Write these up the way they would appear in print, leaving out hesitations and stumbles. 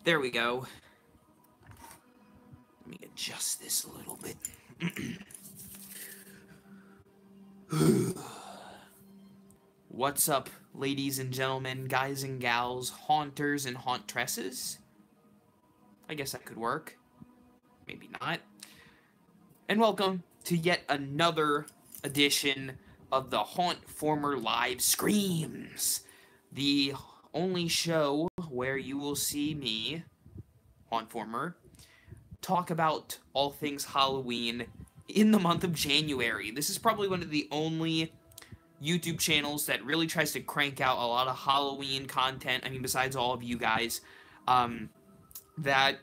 There we go. Let me adjust this a little bit. What's up, ladies and gentlemen, guys and gals, haunters and hauntresses? I guess that could work. Maybe not. And welcome to yet another edition of the Hauntformer Live Screams, the only show where you will see me, Hauntformer, talk about all things Halloween in the month of January. This is probably one of the only YouTube channels that really tries to crank out a lot of Halloween content. I mean, besides all of you guys, that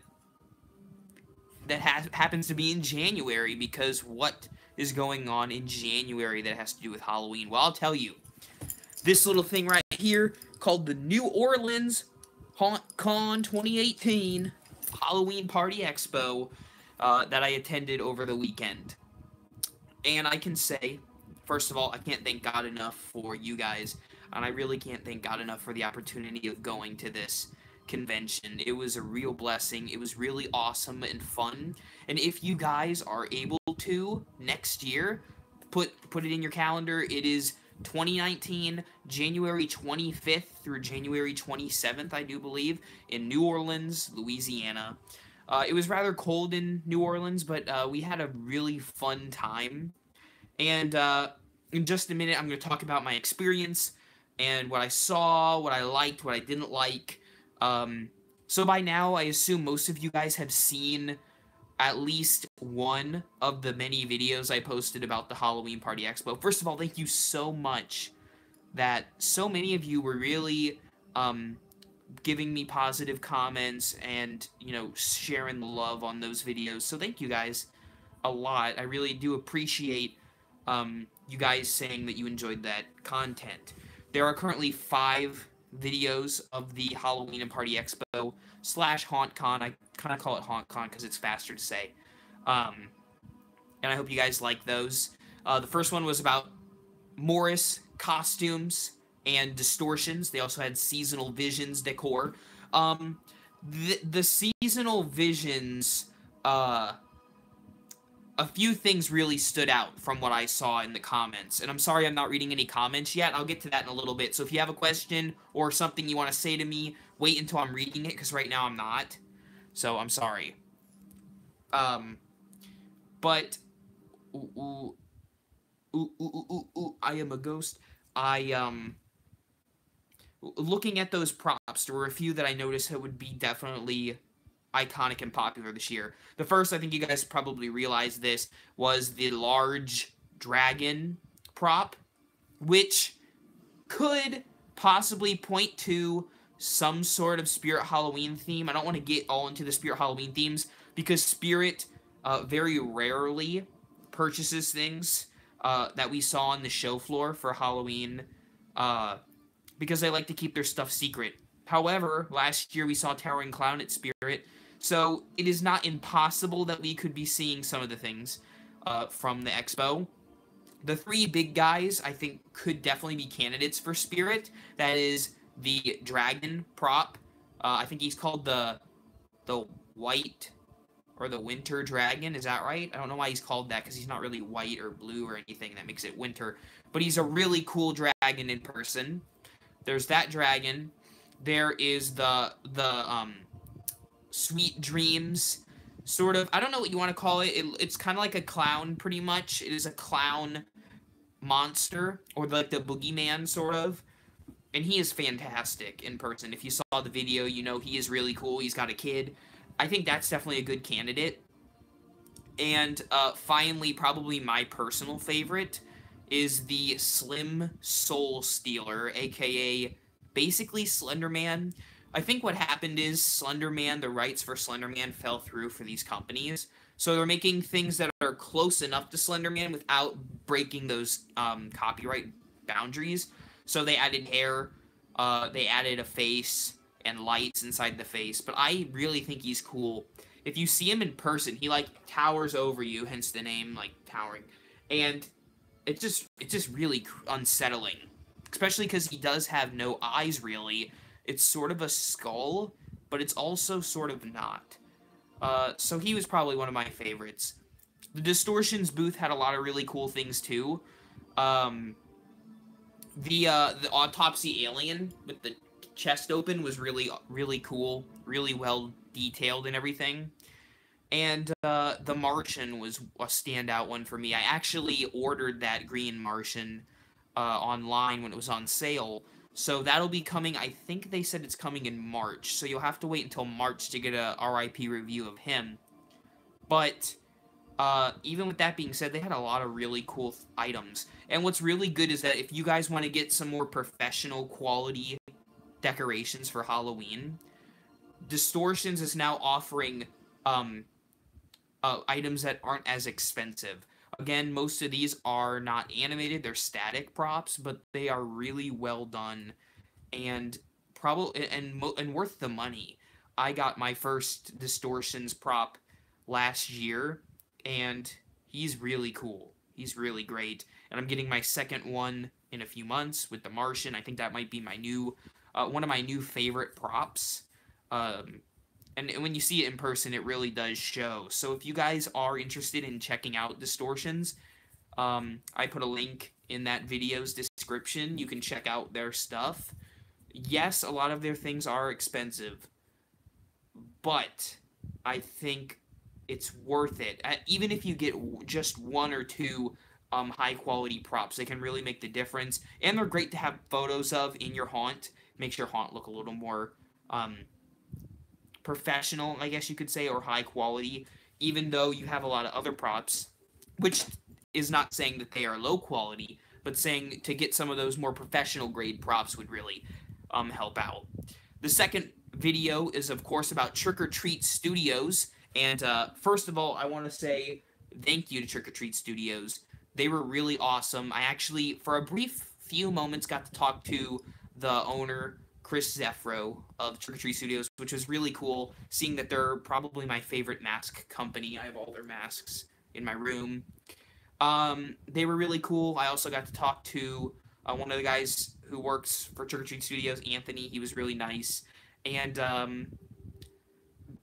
happens to be in January, because what is going on in January that has to do with Halloween? Well, I'll tell you. This little thing right here called the New Orleans HauntCon 2018 Halloween Party Expo that I attended over the weekend. And I can say, first of all, I can't thank God enough for you guys, and I really can't thank God enough for the opportunity of going to this convention. It was a real blessing. It was really awesome and fun. And if you guys are able to, next year, put it in your calendar. It is 2019, January 25th through January 27th, I do believe, in New Orleans, Louisiana. It was rather cold in New Orleans, but we had a really fun time. And in just a minute, I'm going to talk about my experience and what I saw, what I liked, what I didn't like. So by now, I assume most of you guys have seen at least one of the many videos I posted about the Halloween Party Expo. First of all, thank you so much that so many of you were really giving me positive comments and, you know, sharing the love on those videos. So thank you guys a lot. I really do appreciate you guys saying that you enjoyed that content. There are currently 5 videos of the Halloween and Party Expo / HauntCon. I kind of call it HauntCon because it's faster to say. And I hope you guys like those. The first one was about Morris costumes and distortions. They also had seasonal visions decor. The seasonal visions, a few things really stood out from what I saw in the comments. And I'm sorry I'm not reading any comments yet. I'll get to that in a little bit. So if you have a question or something you want to say to me, wait until I'm reading it, because right now I'm not. So I'm sorry. But I am a ghost. Looking at those props, there were a few that I noticed that would be definitely iconic and popular this year. The first, I think you guys probably realized this, was the large dragon prop, which could possibly point to some sort of Spirit Halloween theme. I don't want to get all into the Spirit Halloween themes, because Spirit very rarely purchases things that we saw on the show floor for Halloween, because they like to keep their stuff secret. However, last year we saw Towering Clown at Spirit, so it is not impossible that we could be seeing some of the things from the expo. The 3 big guys, I think, could definitely be candidates for Spirit. That is the dragon prop. I think he's called the white or the winter dragon. Is that right? I don't know why he's called that, because he's not really white or blue or anything. That makes it winter. But he's a really cool dragon in person. There's that dragon. There is the Sweet Dreams, sort of. I don't know what you want to call it. It's kind of like a clown, pretty much. It is a clown monster, or like the boogeyman, sort of. And he is fantastic in person. If you saw the video, you know he is really cool. He's got a kid. I think that's definitely a good candidate. And finally, probably my personal favorite is the Slim Soul Stealer, aka basically Slender Man. I think what happened is Slender Man, the rights for Slender Man fell through for these companies. So they're making things that are close enough to Slender Man without breaking those copyright boundaries. So they added hair, they added a face, and lights inside the face. But I really think he's cool. If you see him in person, he, like, towers over you, hence the name, like, towering. And it's just really unsettling. Especially because he does have no eyes, really. It's sort of a skull, but it's also sort of not. So he was probably one of my favorites. The Distortions booth had a lot of really cool things too. The autopsy alien with the chest open was really cool, really well detailed and everything. And the Martian was a standout one for me. I actually ordered that green Martian online when it was on sale. So that'll be coming, I think they said it's coming in March. So you'll have to wait until March to get a R.I.P review of him. But even with that being said, they had a lot of really cool items. And what's really good is that if you guys want to get some more professional quality decorations for Halloween, Distortions is now offering items that aren't as expensive. Again, most of these are not animated, they're static props, but they are really well done and probably and worth the money. I got my first Distortions prop last year, and he's really cool. He's really great, and I'm getting my second one in a few months with the Martian. I think that might be my new one of my new favorite props. And when you see it in person, it really does show. So if you guys are interested in checking out Distortions, I put a link in that video's description. You can check out their stuff. Yes, a lot of their things are expensive, but I think it's worth it. Even if you get just one or two high-quality props, they can really make the difference. And they're great to have photos of in your haunt. Makes your haunt look a little more professional, I guess you could say, or high quality, even though you have a lot of other props, which is not saying that they are low quality, but saying to get some of those more professional grade props would really help out. The second video is, of course, about Trick or Treat Studios, and first of all, I want to say thank you to Trick or Treat Studios. They were really awesome. I actually, for a brief few moments, got to talk to the owner, Chris Zeffro of Trick or Treat Studios, which was really cool, seeing that they're probably my favorite mask company. I have all their masks in my room. They were really cool. I also got to talk to one of the guys who works for Trick or Treat Studios, Anthony. He was really nice. And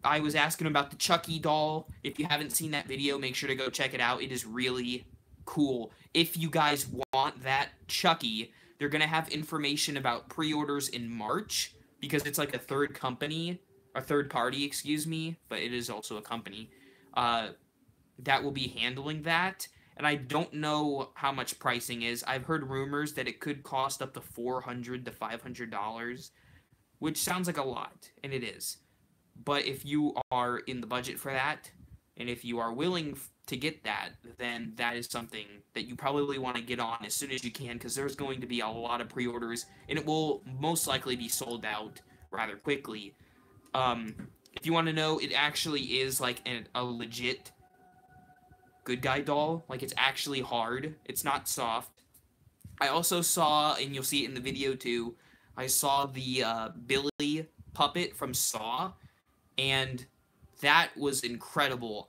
I was asking him about the Chucky doll. If you haven't seen that video, make sure to go check it out. It is really cool. If you guys want that Chucky, they're going to have information about pre-orders in March, because it's like a third party, excuse me, but it is also a company, that will be handling that. And I don't know how much pricing is. I've heard rumors that it could cost up to $400 to $500, which sounds like a lot, and it is. But if you are in the budget for that, and if you are willing to get that, then that is something that you probably want to get on as soon as you can, because there's going to be a lot of pre-orders, and it will most likely be sold out rather quickly. If you want to know, it actually is like a legit good guy doll. Like, it's actually hard. It's not soft. I also saw, and you'll see it in the video too, I saw the Billy puppet from Saw, and that was incredible.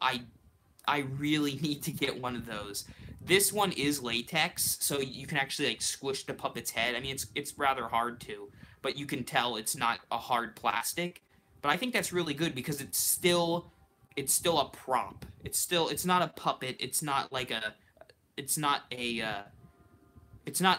I really need to get one of those. This one is latex, so you can actually like squish the puppet's head. I mean, it's rather hard to, but you can tell it's not a hard plastic. But I think that's really good, because it's still a prop. It's not a puppet. It's not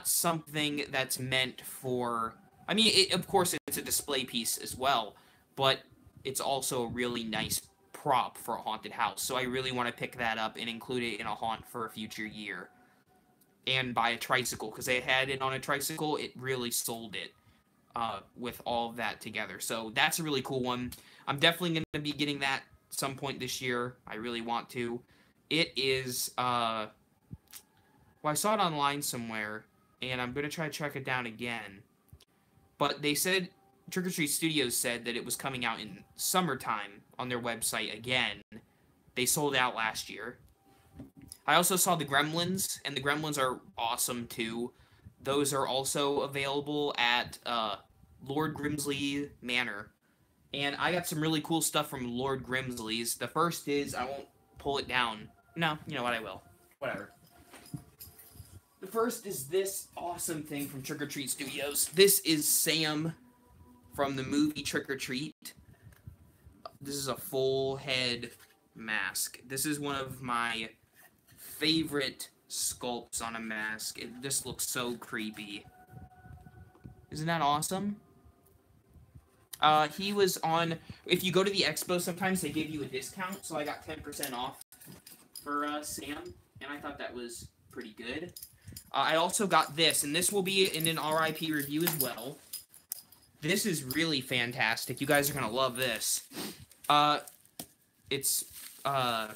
something that's meant for. I mean, of course, it's a display piece as well, but it's also a really nice prop for a haunted house. So I really want to pick that up and include it in a haunt for a future year. And buy a tricycle, because they had it on a tricycle. It really sold it with all of that together. So that's a really cool one. I'm definitely going to be getting that some point this year. I really want to. It is, well, I saw it online somewhere, and I'm going to try to track it down again. But they said, Trick or Treat Studios said that it was coming out in summertime on their website again. They sold out last year. I also saw the Gremlins, and the Gremlins are awesome too. Those are also available at Lord Grimsley Manor. And I got some really cool stuff from Lord Grimsley's. The first is, I won't pull it down. No, you know what, I will. Whatever. The first is this awesome thing from Trick or Treat Studios. This is Sam from the movie Trick or Treat. this is a full head mask. This is one of my favorite sculpts on a mask. It just looks so creepy. Isn't that awesome? He was on... If you go to the expo, sometimes they give you a discount, so I got 10% off for Sam, and I thought that was pretty good. I also got this, and this will be in an R.I.P. review as well. This is really fantastic. You guys are gonna love this. It's a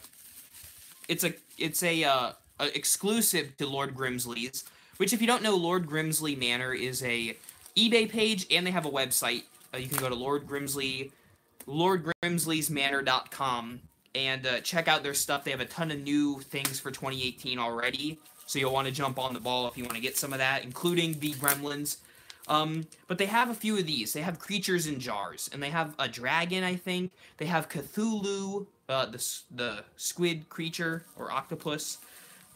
exclusive to Lord Grimsley's, which, if you don't know, Lord Grimsley Manor is a eBay page, and they have a website. You can go to lordgrimsleysmanor.com and check out their stuff. They have a ton of new things for 2018 already, so you'll want to jump on the ball if you want to get some of that, including the gremlins. But they have a few of these. They have creatures in jars, and they have a dragon, I think. They have Cthulhu, the squid creature, or octopus.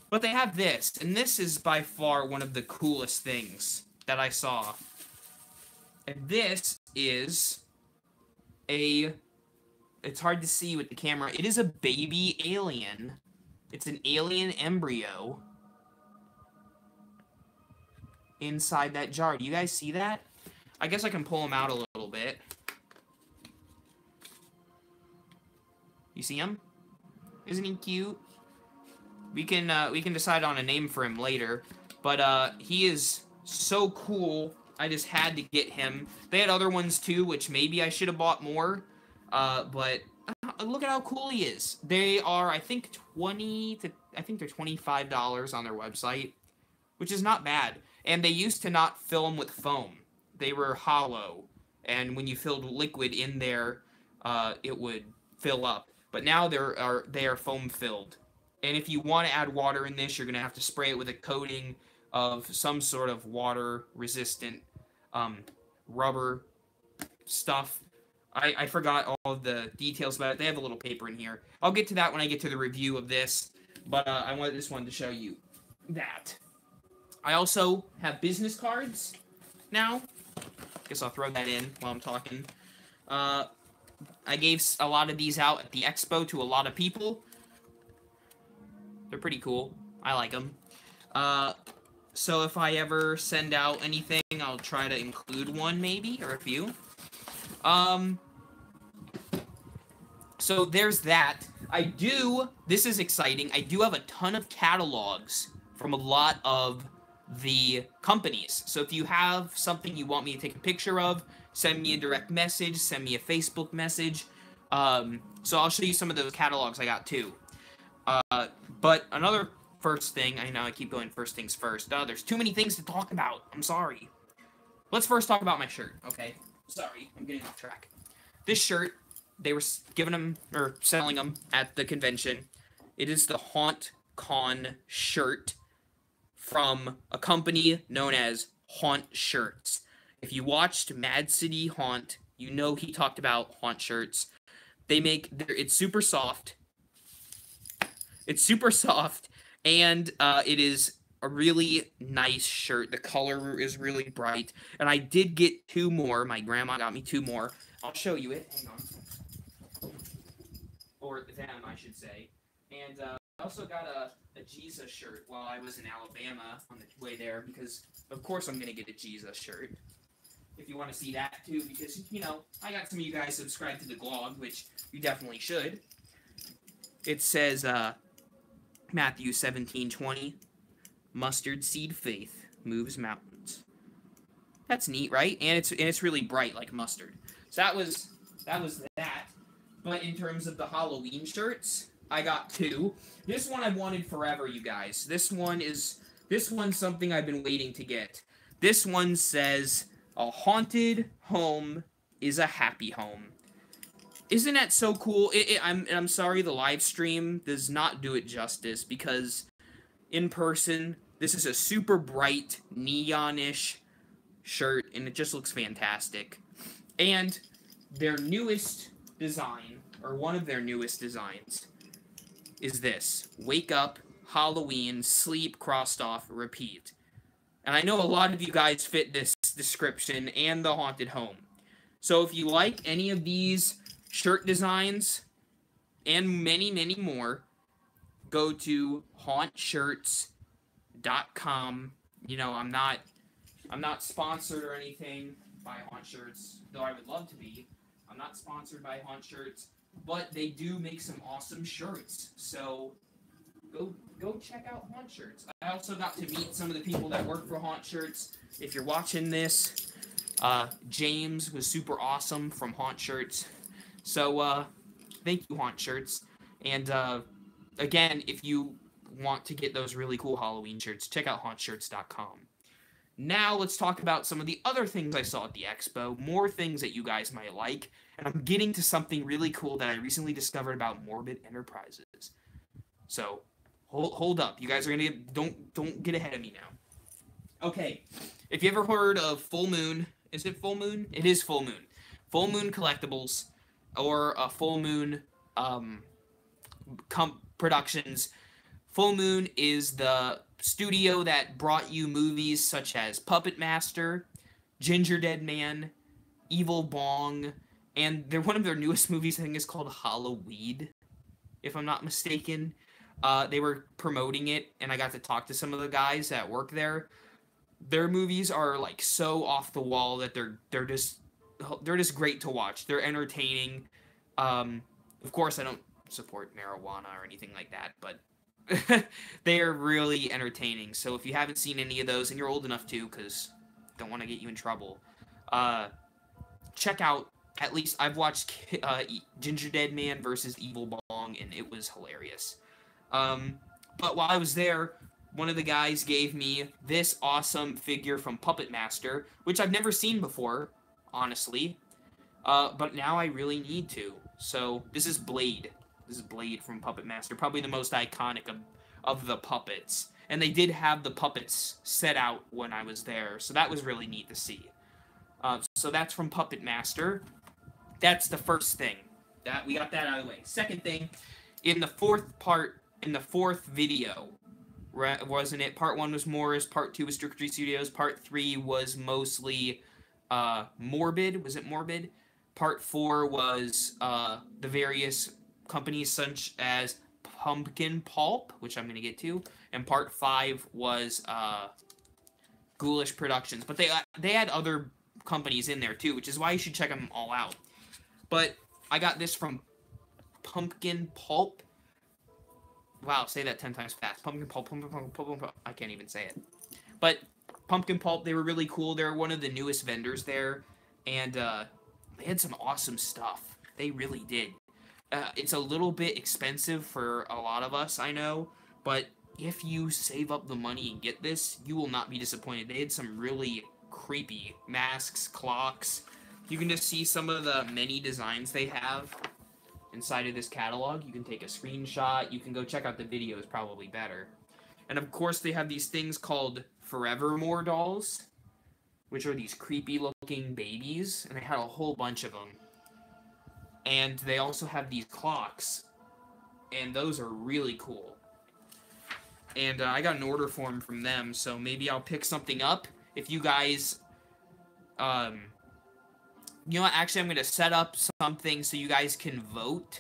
But they have this, and this is by far one of the coolest things that I saw. And this is it's hard to see with the camera. It is a baby alien. It's an alien embryo inside that jar. Do you guys see that? I guess I can pull him out a little bit. You see him? Isn't he cute? We can decide on a name for him later, but he is so cool. I just had to get him. They had other ones too, which maybe I should have bought more, but look at how cool he is. They are, I think, they're $25 on their website, which is not bad. And they used to not fill them with foam. They were hollow, and when you filled liquid in there, it would fill up. But now they are foam filled. And if you want to add water in this, you're going to have to spray it with a coating of some sort of water-resistant rubber stuff. I forgot all of the details about it. They have a little paper in here. I'll get to that when I get to the review of this, but I wanted this one to show you that. I also have business cards now. Guess I'll throw that in while I'm talking. I gave a lot of these out at the expo to a lot of people. They're pretty cool. I like them. So if I ever send out anything, I'll try to include one maybe, or a few. So there's that. This is exciting, I do have a ton of catalogs from a lot of the companies. So if you have something you want me to take a picture of, send me a direct message, send me a Facebook message. So I'll show you some of those catalogs I got too. But another first thing, I know I keep going first things first. There's too many things to talk about. I'm sorry. Let's first talk about my shirt, okay? Sorry, I'm getting off track. This shirt, they were giving them, or selling them at the convention. It is the HAuNTcon shirt from a company known as Haunt Shirts. If you watched Mad City Haunt, you know he talked about Haunt shirts. It's super soft. It's super soft, and it is a really nice shirt. The color is really bright, and I did get 2 more. My grandma got me 2 more. I'll show you it. Hang on. Or them, I should say. And I also got a Jesus shirt while I was in Alabama on the way there, because of course I'm going to get a Jesus shirt. If you want to see that too, because, you know, I got some of you guys subscribed to the blog, which you definitely should. It says, Matthew 17:20, mustard seed faith moves mountains. That's neat, right? And it's really bright like mustard. So that was that. But in terms of the Halloween shirts, I got 2. This one I've wanted forever, you guys. This one's something I've been waiting to get. This one says, a haunted home is a happy home. Isn't that so cool? I'm sorry the live stream does not do it justice, because in person, this is a super bright, neonish shirt, and it just looks fantastic. And their newest design, or one of their newest designs, is this. Wake up, Halloween, sleep, crossed off, repeat. And I know a lot of you guys fit this description and the haunted home. So if you like any of these shirt designs, and many, many more, go to hauntshirts.com. You know, I'm not sponsored or anything by Haunt Shirts, though I would love to be. I'm not sponsored by Haunt Shirts, but they do make some awesome shirts. So go check out Haunt Shirts. I also got to meet some of the people that work for Haunt Shirts. If you're watching this, James was super awesome from Haunt Shirts. So thank you, Haunt Shirts. And again, if you want to get those really cool Halloween shirts, check out hauntshirts.com. Now let's talk about some of the other things I saw at the expo, more things that you guys might like, and I'm getting to something really cool that I recently discovered about Morbid Enterprises. So, hold up. You guys are gonna don't get ahead of me now. Okay, if you ever heard of Full Moon, is it Full Moon? It is Full Moon. Full Moon Collectibles, or Full Moon Productions. Full Moon is the studio that brought you movies such as Puppet Master, Ginger Dead Man, Evil Bong, and one of their newest movies, I think, is called Halloween, if I'm not mistaken. They were promoting it, and I got to talk to some of the guys that work there. Their movies are like so off the wall that they're just great to watch. They're entertaining. Of course, I don't support marijuana or anything like that, but they are really entertaining. So if you haven't seen any of those, and you're old enough to, because don't want to get you in trouble, check out, at least I've watched Ginger Dead Man versus Evil Bong, and it was hilarious. But while I was there, one of the guys gave me this awesome figure from Puppet Master, which I've never seen before, honestly, but now I really need to. So this is Blade. This is Blade from Puppet Master, probably the most iconic of the puppets. And they did have the puppets set out when I was there, so that was really neat to see. So that's from Puppet Master. That's the first thing. We got that out of the way. Second thing, in the fourth video, wasn't it? Part 1 was Morris, Part 2 was Trick or Treat Studios, Part 3 was mostly Morbid. Was it Morbid? Part 4 was the various companies such as Pumpkin Pulp, which I'm going to get to, and Part 5 was Ghoulish Productions. But they had other companies in there too, which is why you should check them all out. But I got this from Pumpkin Pulp. Wow, say that 10 times fast. Pumpkin Pulp, Pumpkin Pulp. I can't even say it. But Pumpkin Pulp, they were really cool. They're one of the newest vendors there, and they had some awesome stuff. They really did. It's a little bit expensive for a lot of us, I know, but if you save up the money and get this, you will not be disappointed. They had some really creepy masks, clocks. You can just see some of the many designs they have inside of this catalog. You can take a screenshot. You can go check out the videos, probably better. And of course, they have these things called Forevermore dolls, which are these creepy looking babies, and they had a whole bunch of them. And they also have these clocks, and those are really cool. And I got an order form from them, so maybe I'll pick something up. If you guys, you know what, actually I'm going to set up something so you guys can vote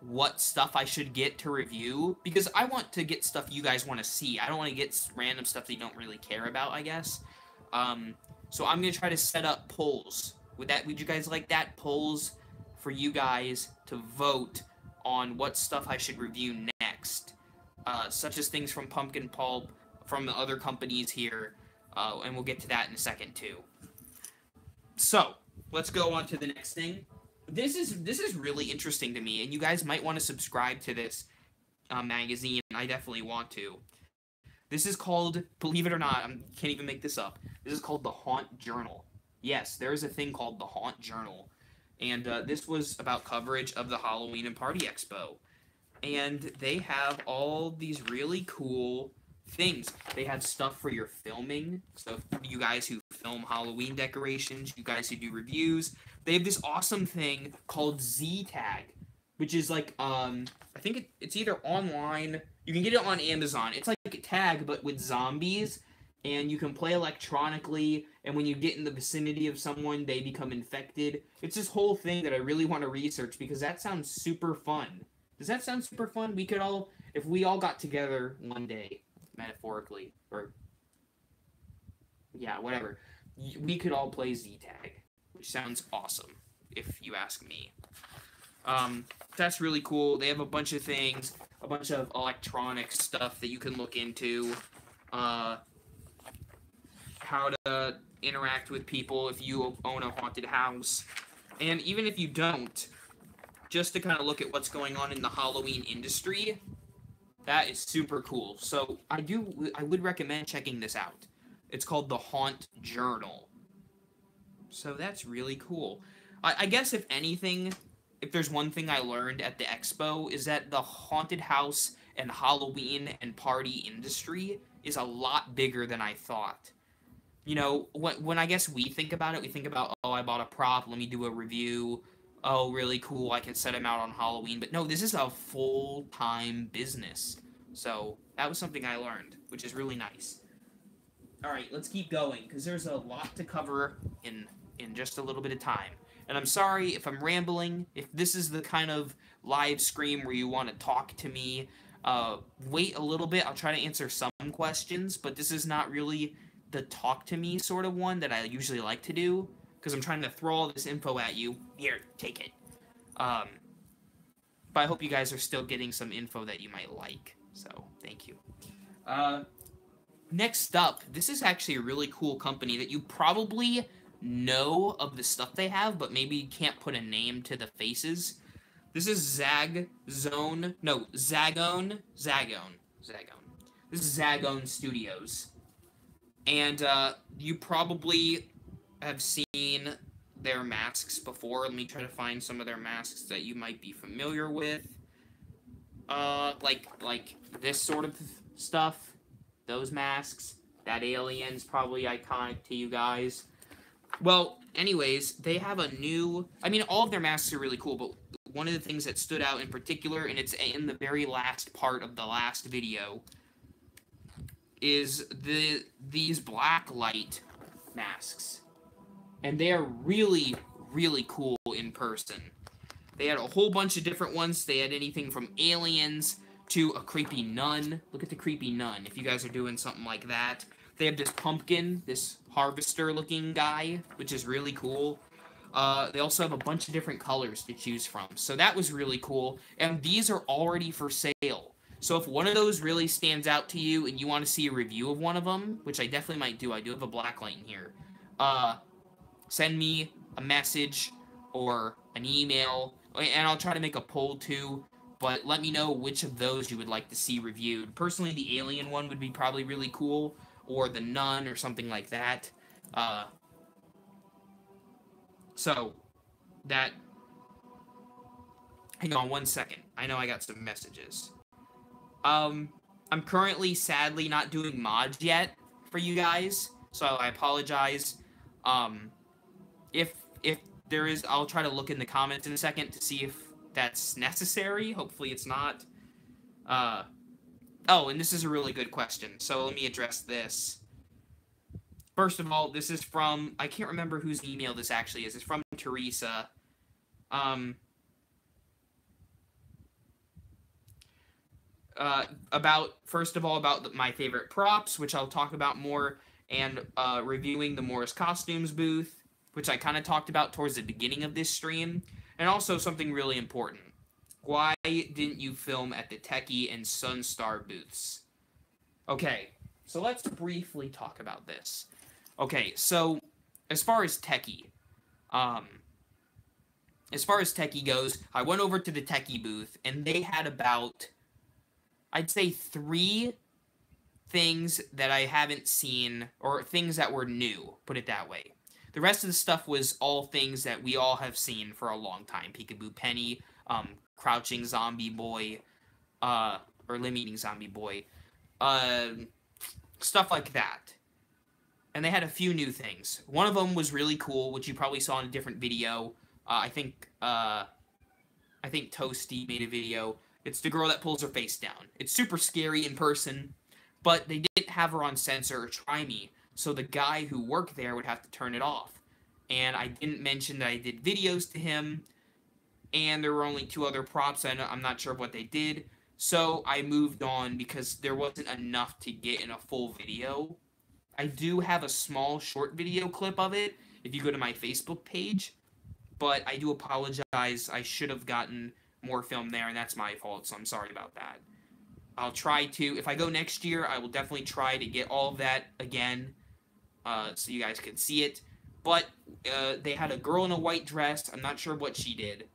what stuff I should get to review, because I want to get stuff you guys want to see. I don't want to get random stuff that you don't really care about, I guess. So I'm going to try to set up polls. Would you guys like that? Polls for you guys to vote on what stuff I should review next, such as things from Pumpkin Pulp, from the other companies here, and we'll get to that in a second too. So let's go on to the next thing. This is really interesting to me, and you guys might want to subscribe to this magazine. I definitely want to. This is called, believe it or not, I can't even make this up. This is called the Haunt Journal. Yes, there is a thing called the Haunt Journal. And this was about coverage of the Halloween and Party Expo. And they have all these really cool things. They have stuff for your filming. So you guys who film Halloween decorations, you guys who do reviews, they have this awesome thing called Z-Tag, which is like, I think it's either online, you can get it on Amazon. It's like a tag, but with zombies. and you can play electronically, and when you get in the vicinity of someone, they become infected. It's this whole thing that I really want to research because that sounds super fun. Does that sound super fun? We could all, if we all got together one day, metaphorically, or yeah, whatever, we could all play Z-Tag, which sounds awesome, if you ask me. That's really cool. They have a bunch of things, a bunch of electronic stuff that you can look into. How to interact with people if you own a haunted house. And even if you don't, just to kind of look at what's going on in the Halloween industry, that is super cool. So I would recommend checking this out. It's called the Haunt Journal. So that's really cool. I guess if anything, if there's one thing I learned at the expo, is that the haunted house and Halloween and party industry is a lot bigger than I thought. You know, when I guess we think about it, we think about, oh, I bought a prop, let me do a review. Oh, really cool, I can set him out on Halloween. But no, this is a full-time business. So that was something I learned, which is really nice. Alright, let's keep going, because there's a lot to cover in just a little bit of time. And I'm sorry if I'm rambling. If this is the kind of live stream where you want to talk to me, wait a little bit. I'll try to answer some questions, but this is not really the talk to me sort of one that I usually like to do, because I'm trying to throw all this info at you. Here, take it. But I hope you guys are still getting some info that you might like. So, thank you. Next up, this is actually a really cool company that you probably know of the stuff they have, but maybe can't put a name to the faces. This is Zagon. This is Zagon Studios. And you probably have seen their masks before. Let me try to find some of their masks that you might be familiar with. Like this sort of stuff. Those masks. That alien's probably iconic to you guys. Well, anyways, they have a new... I mean, all of their masks are really cool, but one of the things that stood out in particular, and it's in the very last part of the last video, is these black light masks. And they are really, really cool in person. They had a whole bunch of different ones. They had anything from aliens to a creepy nun. Look at the creepy nun, if you guys are doing something like that. They have this pumpkin, this harvester-looking guy, which is really cool. They also have a bunch of different colors to choose from. So that was really cool. And these are already for sale. So if one of those really stands out to you and you want to see a review of one of them, which I definitely might do, I do have a black light in here, send me a message or an email, and I'll try to make a poll too, but let me know which of those you would like to see reviewed. Personally, the alien one would be probably really cool, or the nun, or something like that. So, that... Hang on one second. I know I got some messages. I'm currently, sadly, not doing mods yet for you guys, so I apologize. If there is, I'll try to look in the comments in a second to see if that's necessary. Hopefully it's not. Oh, and this is a really good question, so let me address this. First of all, this is from, I can't remember whose email this actually is. It's from Teresa. First of all, about my favorite props, which I'll talk about more, and reviewing the Morris Costumes booth, which I kind of talked about towards the beginning of this stream, and also something really important. Why didn't you film at the Techie and Sunstar booths? Okay, so let's briefly talk about this. Okay, so as far as Techie goes, I went over to the Techie booth, and they had about, I'd say, 3 things that I haven't seen, or things that were new, put it that way. The rest of the stuff was all things that we all have seen for a long time. Peekaboo Penny, Crouching Zombie Boy, or Limb Eating Zombie Boy, stuff like that. And they had a few new things. One of them was really cool, which you probably saw in a different video. I think Toasty made a video. It's the girl that pulls her face down. It's super scary in person, but they didn't have her on censor or try me, so the guy who worked there would have to turn it off. And I didn't mention that I did videos to him, and there were only 2 other props. I'm not sure what they did, so I moved on because there wasn't enough to get in a full video. I do have a small short video clip of it if you go to my Facebook page, but I do apologize. I should have gotten more film there, and that's my fault, so I'm sorry about that. I'll try to, if I go next year, I will definitely try to get all of that again, so you guys can see it. But they had a girl in a white dress. I'm not sure what she did.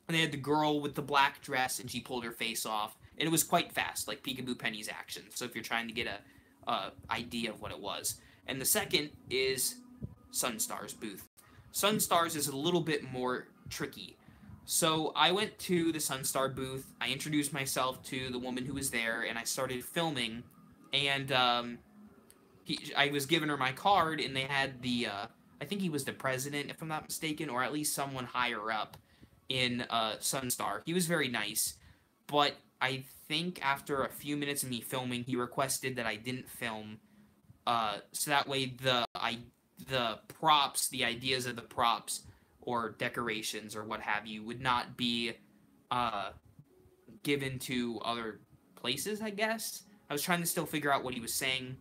And they had the girl with the black dress, and she pulled her face off. And it was quite fast, like Peekaboo Penny's action. So if you're trying to get a idea of what it was. And the second is Sunstar's booth. Sunstar's is a little bit more tricky. So I went to the Sunstar booth, I introduced myself to the woman who was there, and I started filming, and I was giving her my card, and they had the, I think he was the president, if I'm not mistaken, or at least someone higher up in Sunstar. He was very nice, but I think after a few minutes of me filming, he requested that I didn't film, so that way the props, the ideas of the props, or decorations, or what have you, would not be given to other places, I guess. I was trying to still figure out what he was saying,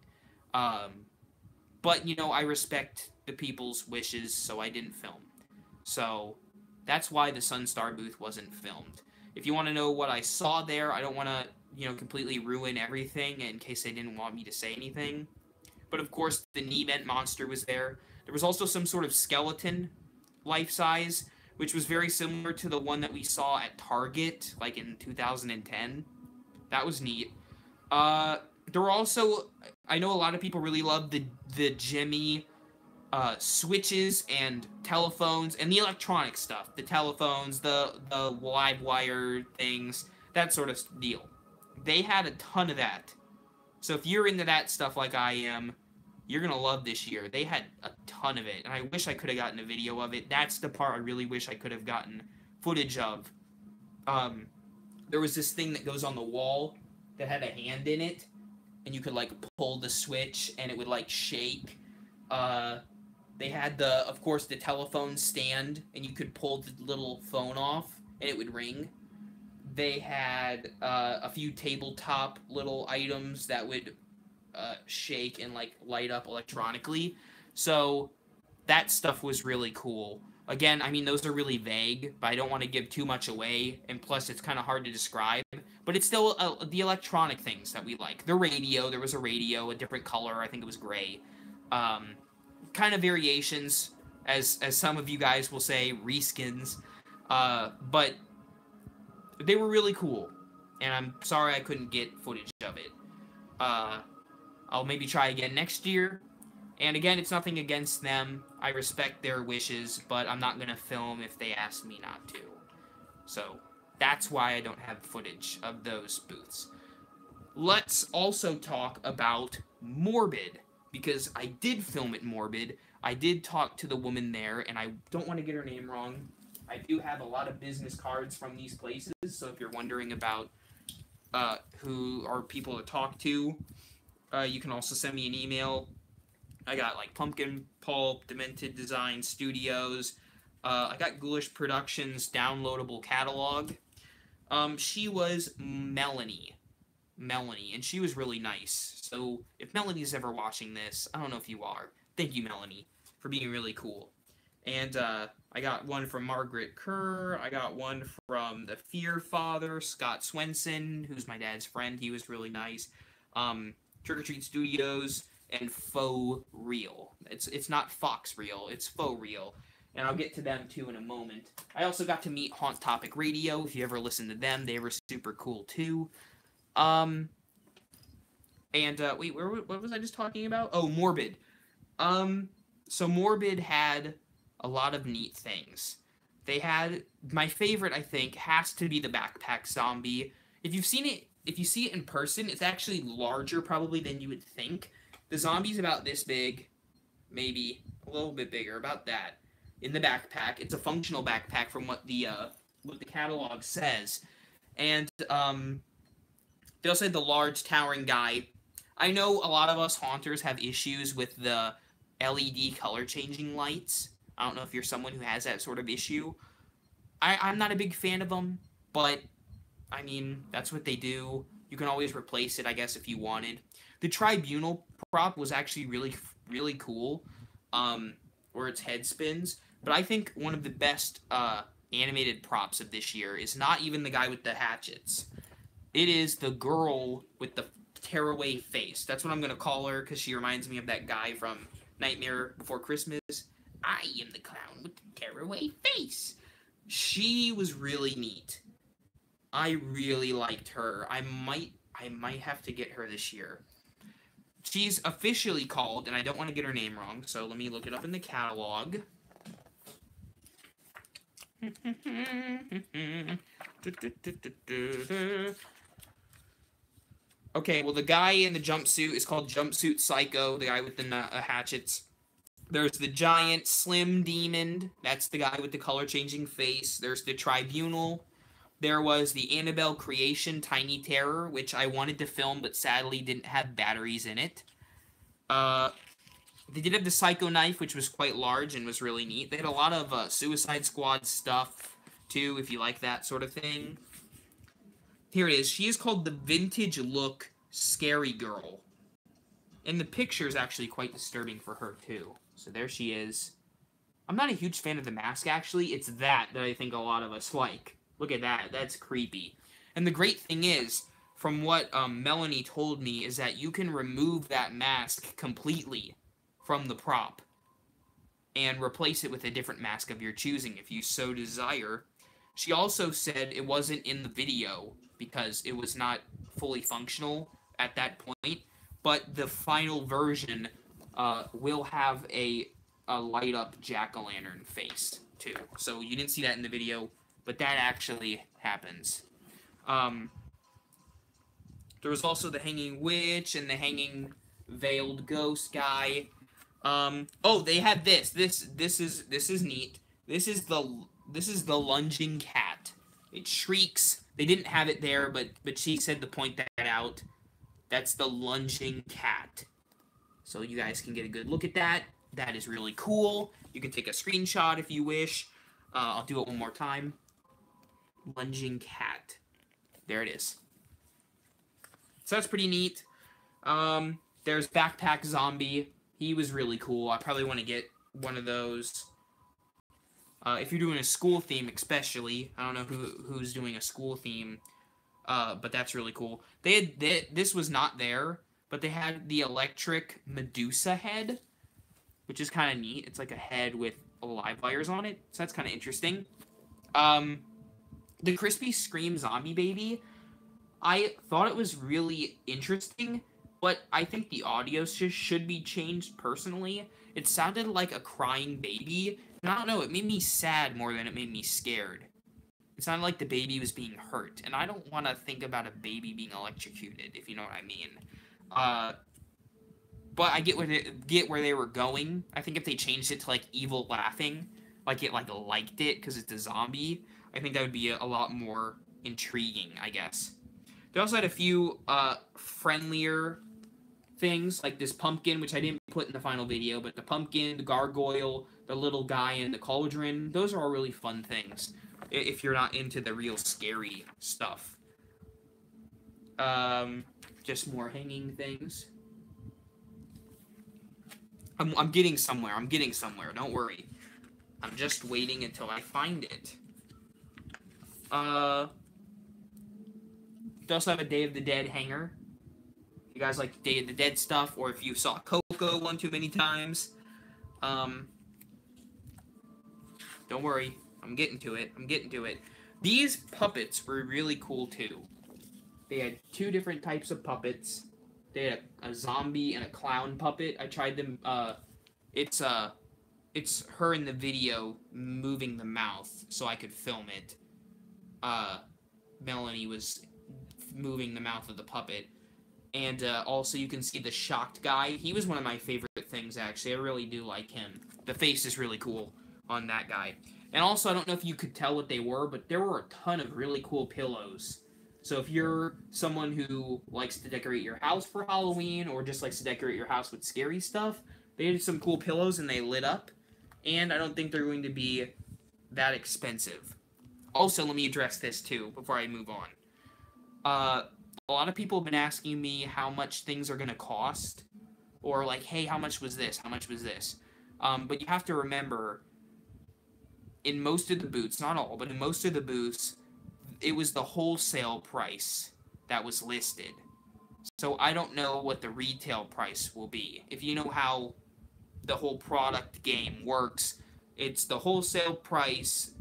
but, you know, I respect the people's wishes, so I didn't film. So, that's why the Sunstar booth wasn't filmed. If you want to know what I saw there, I don't want to, you know, completely ruin everything in case they didn't want me to say anything. But, of course, the knee-bent monster was there. There was also some sort of skeleton, life-size, which was very similar to the one that we saw at Target, like in 2010. That was neat. There were also, I know a lot of people really love the Jimmy switches and telephones and the electronic stuff. The telephones, the live wire things, that sort of deal. They had a ton of that. So if you're into that stuff like I am, you're going to love this year. They had a ton of it, and I wish I could have gotten a video of it. That's the part I really wish I could have gotten footage of. There was this thing that goes on the wall that had a hand in it, and you could, like, pull the switch, and it would, like, shake. They had, of course, the telephone stand, and you could pull the little phone off, and it would ring. They had a few tabletop little items that would shake and, like, light up electronically. So that stuff was really cool. Again, I mean, those are really vague, but I don't want to give too much away, and plus it's kind of hard to describe. But it's still the electronic things that we like. The radio, there was a radio, a different color, I think it was gray. Kind of variations, as some of you guys will say, reskins. But they were really cool, and I'm sorry I couldn't get footage of it. I'll maybe try again next year. And again, it's nothing against them. I respect their wishes, but I'm not going to film if they ask me not to. So, that's why I don't have footage of those booths. Let's also talk about Morbid, because I did film at Morbid. I did talk to the woman there, and I don't want to get her name wrong. I do have a lot of business cards from these places, so if you're wondering about who are people to talk to, you can also send me an email. I got, like, Pumpkin Pulp, Demented Design Studios. I got Ghoulish Productions downloadable catalog. She was Melanie, and she was really nice. So, if Melanie's ever watching this, I don't know if you are. Thank you, Melanie, for being really cool. And, I got one from Margaret Kerr. I got one from the Fear Father, Scott Swenson, who's my dad's friend. He was really nice. Trick or Treat Studios, and Faux Real. It's not Fox Real, it's Faux Real. And I'll get to them, too, in a moment. I also got to meet Haunt Topic Radio. If you ever listen to them, they were super cool, too. Wait, what was I just talking about? Oh, Morbid. So Morbid had a lot of neat things. They had, my favorite, I think, has to be the Backpack Zombie. If you see it in person, it's actually larger, probably, than you would think. The zombie's about this big, maybe a little bit bigger, about that, in the backpack. It's a functional backpack from what the catalog says. And, they also had the large towering guy. I know a lot of us haunters have issues with the LED color changing lights. I don't know if you're someone who has that sort of issue. I'm not a big fan of them, but I mean, that's what they do. You can always replace it, I guess, if you wanted. The tribunal prop was actually really cool, where its head spins. But I think one of the best animated props of this year is not even the guy with the hatchets. It is the girl with the tearaway face. That's what I'm going to call her, because she reminds me of that guy from Nightmare Before Christmas. I am the clown with the tearaway face. She was really neat. I really liked her. I might have to get her this year. She's officially called, and I don't want to get her name wrong, so let me look it up in the catalog. Okay, well, the guy in the jumpsuit is called Jumpsuit Psycho, the guy with the hatchets. There's the giant slim demon. That's the guy with the color-changing face. There's the tribunal. There was the Annabelle Creation Tiny Terror, which I wanted to film, but sadly didn't have batteries in it. They did have the Psycho Knife, which was quite large and was really neat. They had a lot of Suicide Squad stuff, too, if you like that sort of thing. Here it is. She is called the Vintage Look Scary Girl. And the picture is actually quite disturbing for her, too. So there she is. I'm not a huge fan of the mask, actually. It's that I think a lot of us like. Look at that. That's creepy. And the great thing is, from what Melanie told me, is that you can remove that mask completely from the prop and replace it with a different mask of your choosing if you so desire. She also said it wasn't in the video because it was not fully functional at that point, but the final version will have a light-up jack-o'-lantern face, too. So you didn't see that in the video, but that actually happens. There was also the hanging witch and the hanging veiled ghost guy. Oh, they had this. This is neat. This is the lunging cat. It shrieks. They didn't have it there, but she said to point that out. That's the lunging cat. So you guys can get a good look at that. That is really cool. You can take a screenshot if you wish. I'll do it one more time. Lunging cat. There it is. So that's pretty neat. There's Backpack Zombie. He was really cool. I probably want to get one of those. If you're doing a school theme, especially. I don't know who's doing a school theme, but that's really cool. This was not there, but they had the electric Medusa head, which is kind of neat. It's like a head with live wires on it, so that's kind of interesting. The Crispy Scream Zombie Baby, I thought it was really interesting, but I think the audio should be changed personally. It sounded like a crying baby, and I don't know, it made me sad more than it made me scared. It sounded like the baby was being hurt, and I don't want to think about a baby being electrocuted, if you know what I mean. But I get where they were going. I think if they changed it to, like, evil laughing, like it, liked it, because it's a zombie, I think that would be a lot more intriguing, I guess. They also had a few, friendlier things, like this pumpkin, which I didn't put in the final video, but the pumpkin, the gargoyle, the little guy in the cauldron, those are all really fun things, if you're not into the real scary stuff. Just more hanging things. I'm getting somewhere, don't worry. I'm just waiting until I find it. They also have a Day of the Dead hanger. If you guys like Day of the Dead stuff, or if you saw Coco one too many times. Don't worry, I'm getting to it. These puppets were really cool too. They had two different types of puppets. They had a zombie and a clown puppet. I tried them. It's her in the video moving the mouth so I could film it. Melanie was moving the mouth of the puppet. And also you can see the shocked guy. He was one of my favorite things, actually. I really do like him. The face is really cool on that guy. And also, I don't know if you could tell what they were, but there were a ton of really cool pillows. So if you're someone who likes to decorate your house for Halloween or just likes to decorate your house with scary stuff, they did some cool pillows and they lit up. And I don't think they're going to be that expensive. Also, let me address this too before I move on. A lot of people have been asking me how much things are going to cost. Or like, hey, how much was this? How much was this? But you have to remember, in most of the booths, not all, but in most of the booths, it was the wholesale price that was listed. So I don't know what the retail price will be. If you know how the whole product game works, it's the wholesale price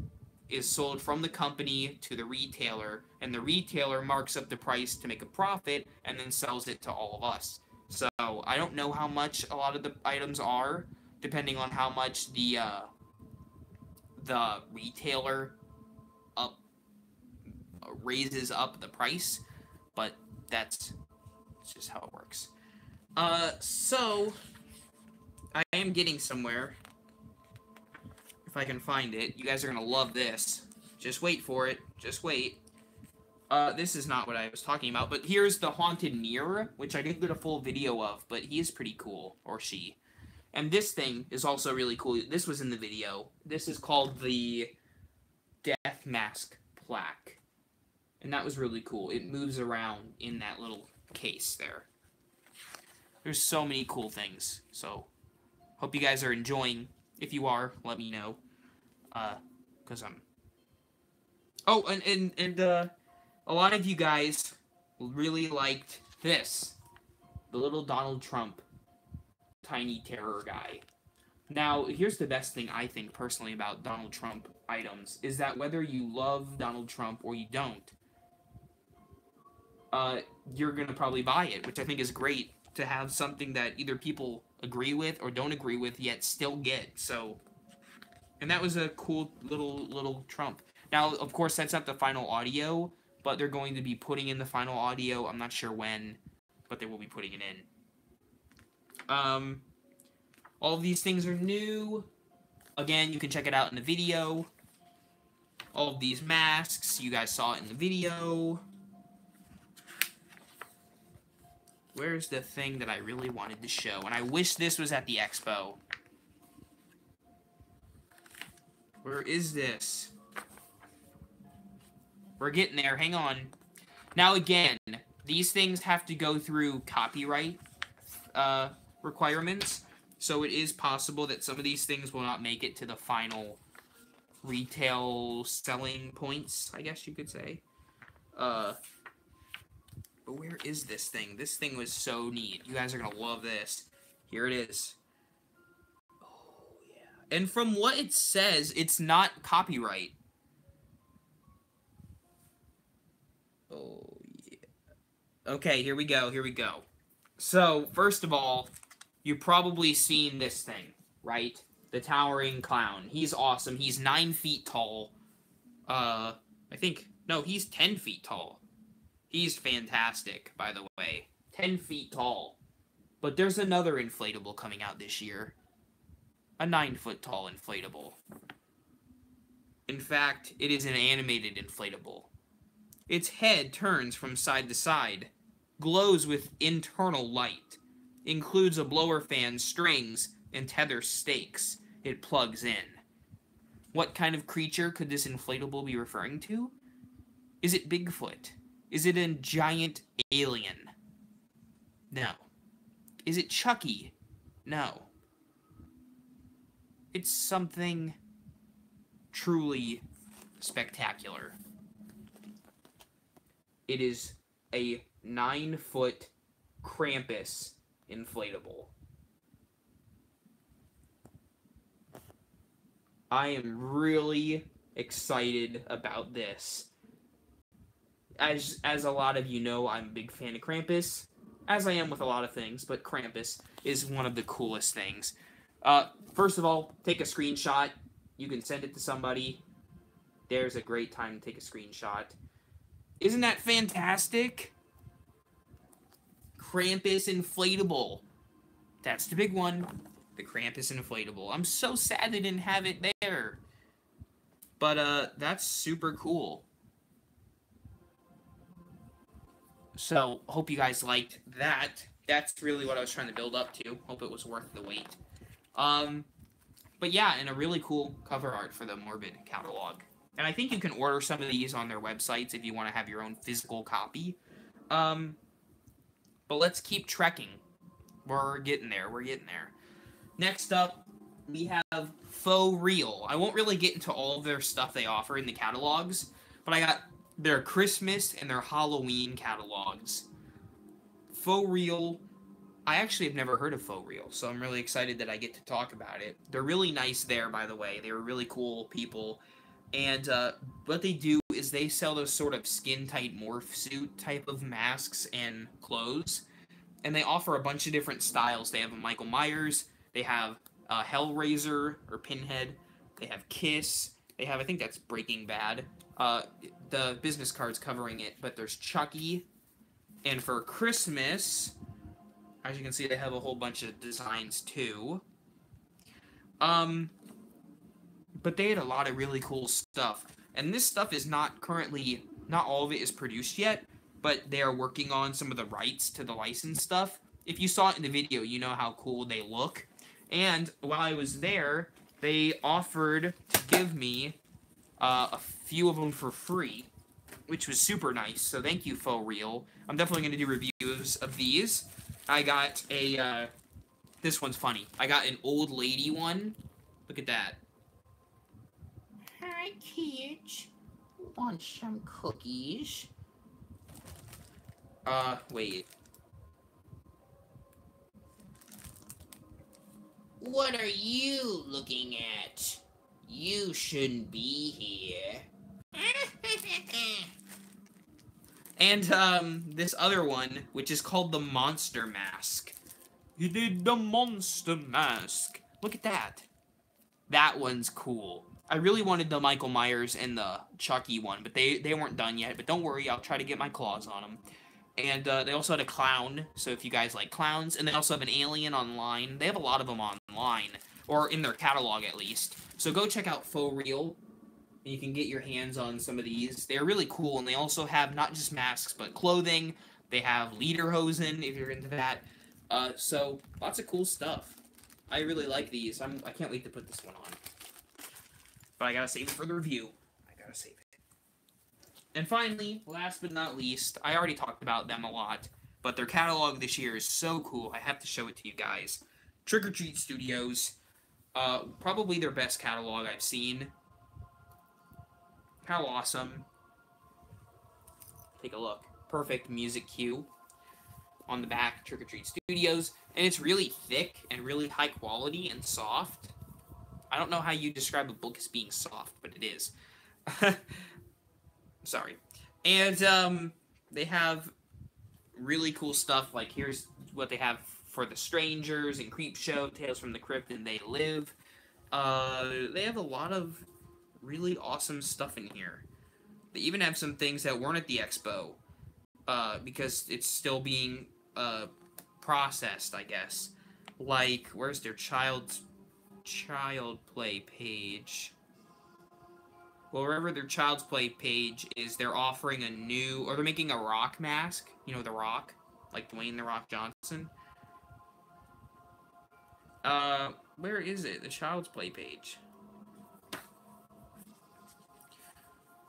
is sold from the company to the retailer, and the retailer marks up the price to make a profit and then sells it to all of us. So I don't know how much a lot of the items are, depending on how much the retailer raises up the price, but that's just how it works. So I am getting somewhere. If I can find it, you guys are gonna love this. Just wait for it. Just wait. This is not what I was talking about, but here's the haunted mirror, which I didn't get a full video of, but he is pretty cool, or she. And this thing is also really cool. This was in the video. This is called the Death Mask Plaque. And that was really cool. It moves around in that little case there. There's so many cool things. So, hope you guys are enjoying. If you are, let me know. Because I'm... Oh, and a lot of you guys really liked this. The little Donald Trump tiny terror guy. Now, here's the best thing I think personally about Donald Trump items, is that whether you love Donald Trump or you don't, you're gonna probably buy it, which I think is great to have something that either people agree with or don't agree with, yet still get. So, and that was a cool little Trump. Now, of course, that's not the final audio, but they're going to be putting in the final audio. I'm not sure when, but they will be putting it in. All of these things are new. Again, you can check it out in the video. All of these masks, you guys saw it in the video. Where's the thing that I really wanted to show? And I wish this was at the expo. Where is this? We're getting there. Hang on. Now, again, these things have to go through copyright requirements. So it is possible that some of these things will not make it to the final retail selling points, I guess you could say. But where is this thing? This thing was so neat. You guys are going to love this. Here it is. Oh, yeah. And from what it says, it's not copyright. Oh, yeah. Okay, here we go. Here we go. So, first of all, you've probably seen this thing, right? The Towering Clown. He's awesome. He's 9 feet tall. I think... No, he's 10 feet tall. He's fantastic, by the way. 10 feet tall. But there's another inflatable coming out this year. A 9-foot-tall inflatable. In fact, it is an animated inflatable. Its head turns from side to side, glows with internal light, includes a blower fan, strings, and tether stakes it plugs in. What kind of creature could this inflatable be referring to? Is it Bigfoot? Is it a giant alien? No. Is it Chucky? No. It's something truly spectacular. It is a 9-foot Krampus inflatable. I am really excited about this. As a lot of you know, I'm a big fan of Krampus, as I am with a lot of things, but Krampus is one of the coolest things. First of all, take a screenshot. You can send it to somebody. There's a great time to take a screenshot. Isn't that fantastic? Krampus inflatable. That's the big one. The Krampus inflatable. I'm so sad they didn't have it there. But, that's super cool. So, hope you guys liked that. That's really what I was trying to build up to. Hope it was worth the wait. Um, but yeah, and a really cool cover art for the Morbid catalog. And I think you can order some of these on their websites if you want to have your own physical copy. Um, but let's keep trekking. We're getting there. We're getting there. Next up, we have Faux Real. I won't really get into all of their stuff they offer in the catalogs, but I got their Christmas and their Halloween catalogs. Faux Real, I actually have never heard of Faux Real, so I'm really excited that I get to talk about it. They're really nice there, by the way. They were really cool people. And what they do is they sell those sort of skin-tight morph suit type of masks and clothes. And they offer a bunch of different styles. They have a Michael Myers, they have Hellraiser or Pinhead, they have Kiss, they have, I think that's Breaking Bad. The business card's covering it, but there's Chucky. And for Christmas, as you can see, they have a whole bunch of designs too. But they had a lot of really cool stuff. And this stuff is not all of it is produced yet, but they are working on some of the rights to the licensed stuff. If you saw it in the video, you know how cool they look. And while I was there, they offered to give me a few of them for free, which was super nice. So thank you, Faux Real. I'm definitely going to do reviews of these. I got a, this one's funny. I got an old lady one. Look at that. Hi, kids. Want some cookies? Wait. What are you looking at? You shouldn't be here. And, this other one, which is called the Monster Mask. You did the Monster Mask. Look at that. That one's cool. I really wanted the Michael Myers and the Chucky one, but they weren't done yet. But don't worry, I'll try to get my claws on them. And they also had a clown, so if you guys like clowns. And they also have an alien online. They have a lot of them online, or in their catalog at least. So go check out Faux Real. You can get your hands on some of these. They're really cool, and they also have not just masks, but clothing. They have lederhosen, if you're into that. So, lots of cool stuff. I really like these. I can't wait to put this one on. But I gotta save it for the review. I gotta save it. And finally, last but not least, I already talked about them a lot, but their catalog this year is so cool, I have to show it to you guys. Trick or Treat Studios. Probably their best catalog I've seen. How awesome. Take a look. Perfect music cue on the back, Trick or Treat Studios. And it's really thick and really high quality and soft. I don't know how you describe a book as being soft, but it is. Sorry. And they have really cool stuff. Like, here's what they have for The Strangers and Creepshow, Tales from the Crypt, and They Live. They have a lot of really awesome stuff in here. They even have some things that weren't at the expo, because it's still being processed, I guess. Like, where's their child play page? Well, wherever their child's play page is, they're offering a new, or they're making a Rock mask. You know, The Rock, like Dwayne The Rock Johnson. Where is it? The child's play page.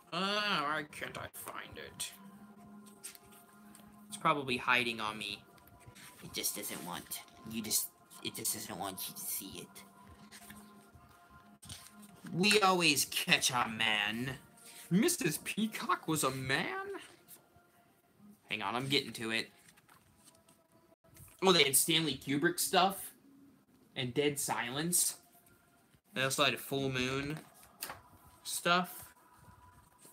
Why can't I find it? It's probably hiding on me. It just doesn't want it just doesn't want you to see it. We always catch a man. Mrs. Peacock was a man? Hang on, I'm getting to it. Oh, they had Stanley Kubrick stuff. And Dead Silence. They also had Full Moon stuff.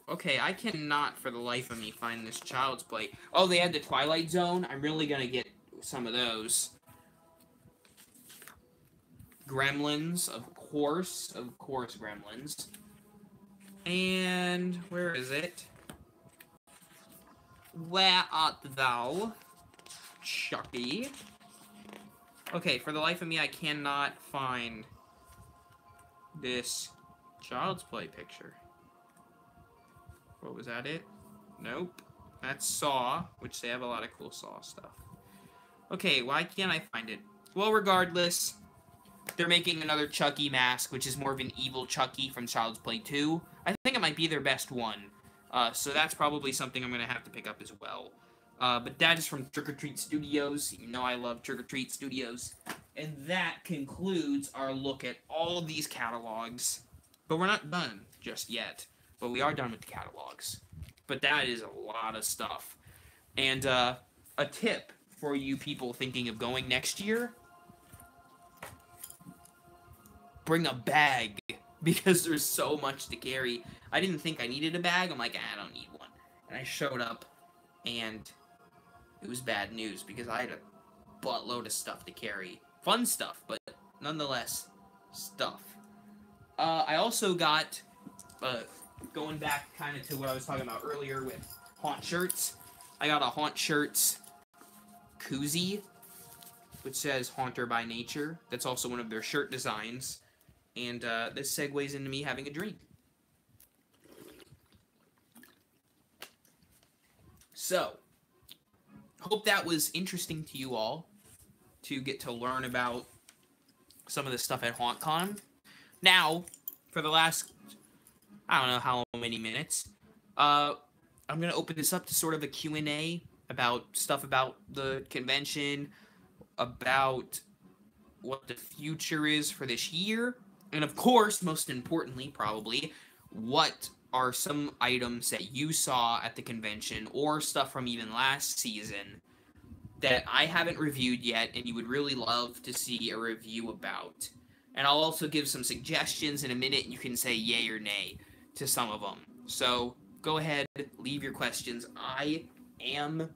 Okay, I cannot, for the life of me, find this Child's Play. Oh, they had the Twilight Zone. I'm really gonna get some of those. Gremlins, of course Gremlins. And where is it? Where art thou, Chucky? Okay, for the life of me, I cannot find this Child's Play picture. What was that it? Nope. That's Saw, which they have a lot of cool Saw stuff. Okay, why can't I find it? Well, regardless, they're making another Chucky mask, which is more of an evil Chucky from Child's Play 2. I think it might be their best one. So that's probably something I'm going to have to pick up as well. But that is from Trick or Treat Studios. You know I love Trick or Treat Studios. And that concludes our look at all of these catalogs. But we're not done just yet. But we are done with the catalogs. But that is a lot of stuff. And a tip for you people thinking of going next year: bring a bag, because there's so much to carry. I didn't think I needed a bag. I'm like, I don't need one. And I showed up, and it was bad news, because I had a buttload of stuff to carry. Fun stuff, but nonetheless, stuff. I also got, going back kind of to what I was talking about earlier with Haunt shirts, I got a Haunt shirts koozie, which says Haunter by Nature. That's also one of their shirt designs. And this segues into me having a drink. So, hope that was interesting to you all, to get to learn about some of the stuff at HauNTcon. Now, for the last, I don't know how many minutes, I'm going to open this up to sort of a Q&A about stuff about the convention, about what the future is for this year, and of course, most importantly, probably, what are some items that you saw at the convention, or stuff from even last season, that I haven't reviewed yet, and you would really love to see a review about. And I'll also give some suggestions in a minute, and you can say yay or nay to some of them. So, go ahead, leave your questions. I am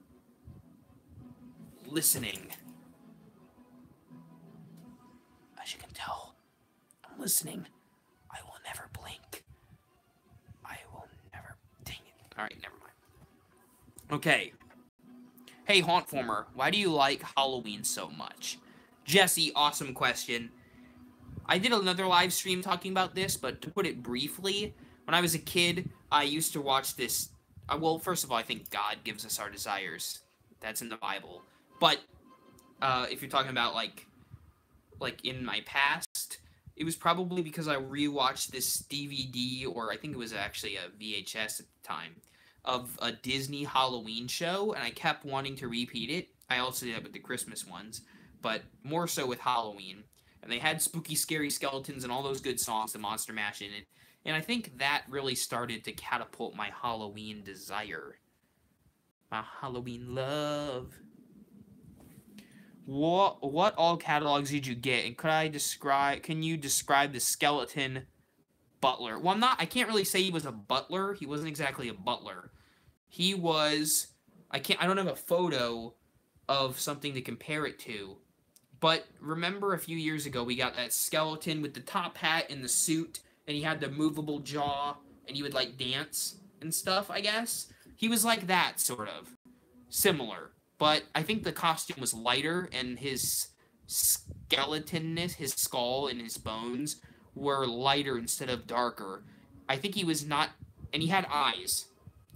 listening. As you can tell, I'm listening. I will never blink. I will never... Dang it. Alright, never mind. Okay. Hey, hauntformer, why do you like Halloween so much? Jesse, awesome question. I did another live stream talking about this, but to put it briefly, when I was a kid, I used to watch this... well, first of all, I think God gives us our desires. That's in the Bible. But, if you're talking about, like in my past, it was probably because I rewatched this DVD, or I think it was actually a VHS at the time, of a Disney Halloween show, and I kept wanting to repeat it. I also did that with the Christmas ones, but more so with Halloween. And they had spooky, scary skeletons and all those good songs, the Monster Mash in it. And I think that really started to catapult my Halloween desire. My Halloween love. What all catalogs did you get? And can you describe the skeleton butler? Well, I can't really say he was a butler. He wasn't exactly a butler. He was, I don't have a photo of something to compare it to. But remember a few years ago, we got that skeleton with the top hat and the suit, and he had the movable jaw, and he would, like, dance and stuff, I guess? He was like that, sort of. Similar. But I think the costume was lighter, and his skeletonness, his skull and his bones, were lighter instead of darker. I think he was not... And he had eyes.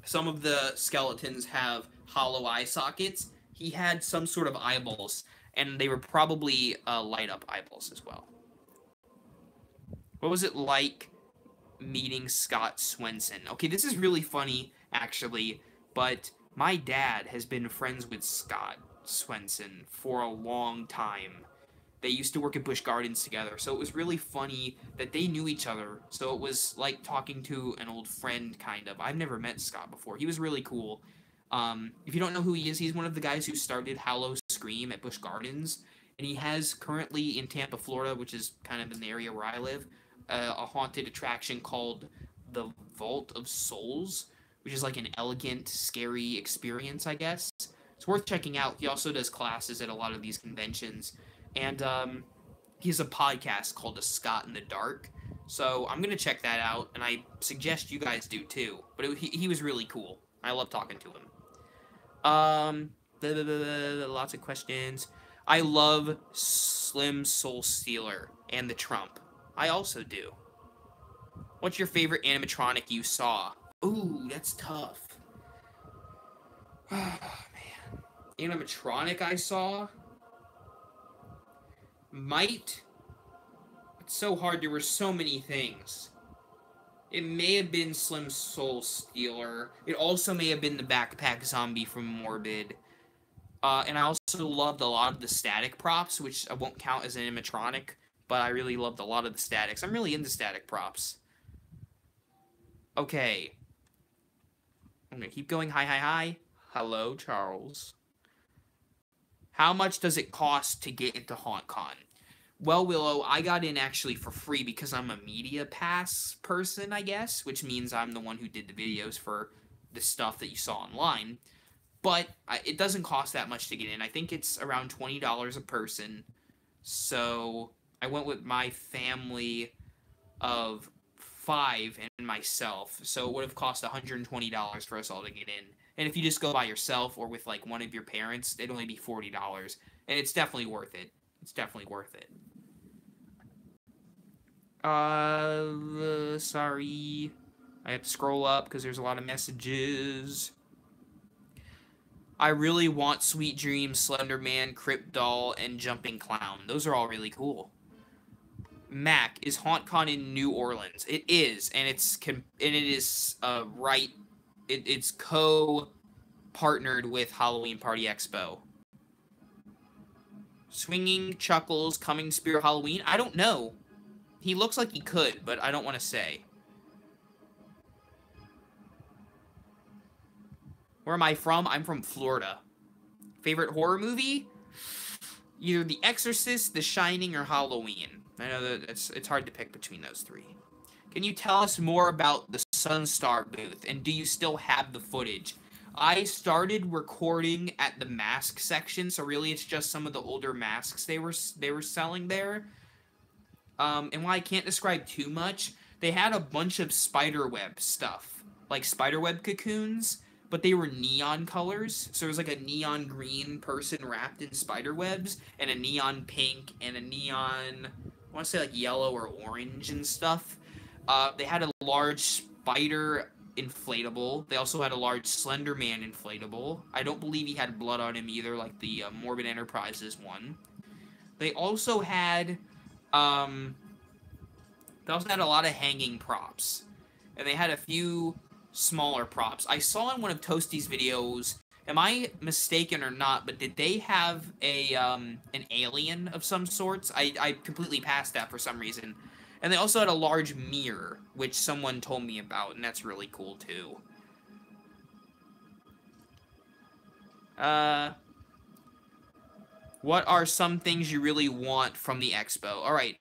Some of the skeletons have hollow eye sockets. He had some sort of eyeballs, and they were probably light-up eyeballs as well. What was it like meeting Scott Swenson? Okay, this is really funny, actually, but my dad has been friends with Scott Swenson for a long time. They used to work at Busch Gardens together, so it was really funny that they knew each other. So it was like talking to an old friend, kind of. I've never met Scott before. He was really cool. If you don't know who he is, he's one of the guys who started Hallow Scream at Busch Gardens, and he has currently in Tampa, Florida, which is kind of in the area where I live, a haunted attraction called the Vault of Souls, which is like an elegant, scary experience, I guess. It's worth checking out. He also does classes at a lot of these conventions, and he has a podcast called The Scott in the Dark, so I'm going to check that out, and I suggest you guys do too. But he was really cool. I love talking to him. Lots of questions. I love Slim Soul Stealer and the Trump. I also do. What's your favorite animatronic you saw? Ooh, that's tough. Oh, man. Animatronic I saw? Might? It's so hard. There were so many things. It may have been Slim Soul Stealer. It also may have been the Backpack Zombie from Morbid. And I also loved a lot of the static props, which I won't count as an animatronic, but I really loved a lot of the statics. I'm really into static props. Okay. I'm gonna keep going. Hi. Hello, Charles. How much does it cost to get into HauNTcon? Well, Willow, I got in actually for free because I'm a media pass person, I guess, which means I'm the one who did the videos for the stuff that you saw online. But it doesn't cost that much to get in. I think it's around $20 a person. So I went with my family of 5 and myself. So it would have cost $120 for us all to get in. And if you just go by yourself or with like one of your parents, it'd only be $40. And it's definitely worth it. It's definitely worth it. Sorry. I have to scroll up because there's a lot of messages. I really want Sweet Dreams, Slender Man, Crypt Doll, and Jumping Clown. Those are all really cool. Mac, is HauNTcon in New Orleans? It is, and it's it's co-partnered with Halloween Party Expo. Swinging Chuckles, Coming Spear Halloween? I don't know. He looks like he could, but I don't want to say. Where am I from? I'm from Florida. Favorite horror movie? Either The Exorcist, The Shining, or Halloween. I know that it's hard to pick between those 3. Can you tell us more about the Sunstar booth, and do you still have the footage? I started recording at the mask section, so really it's just some of the older masks they were selling there. And while I can't describe too much, they had a bunch of spiderweb stuff, like spiderweb cocoons, but they were neon colors. So there was like a neon green person wrapped in spiderwebs, and a neon pink, and a neon, I want to say like yellow or orange and stuff. They had a large spider inflatable. They also had a large Slender Man inflatable. I don't believe he had blood on him either, like the Morbid Enterprises one. They also had a lot of hanging props, and they had a few smaller props. I saw in one of Toasty's videos, am I mistaken or not, but did they have a an alien of some sorts? I completely passed that for some reason. And they also had a large mirror, which someone told me about, and that's really cool too. What are some things you really want from the expo? Alright.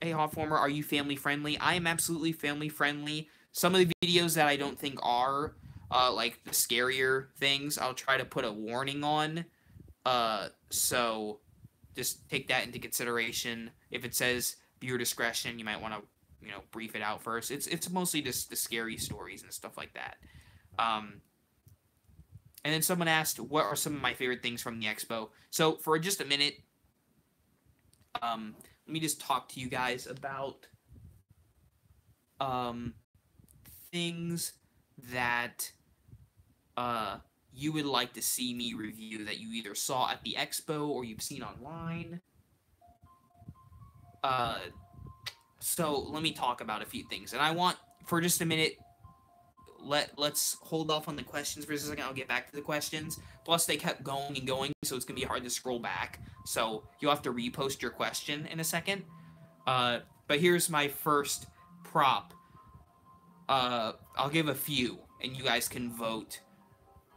Hey, hauntformer, are you family friendly? I am absolutely family friendly. Some of the videos that I don't think are, like the scarier things, I'll try to put a warning on. So just take that into consideration. If it says viewer discretion, you might want to, brief it out first. It's mostly just the scary stories and stuff like that. And then someone asked, what are some of my favorite things from the expo? So for just a minute, let me just talk to you guys about things that you would like to see me review that you either saw at the expo or you've seen online. So let me talk about a few things, and I want, for just a minute, let's hold off on the questions for a second. I'll get back to the questions. Plus, they kept going and going, so it's gonna be hard to scroll back. So you'll have to repost your question in a second. But here's my first prop. I'll give a few, and you guys can vote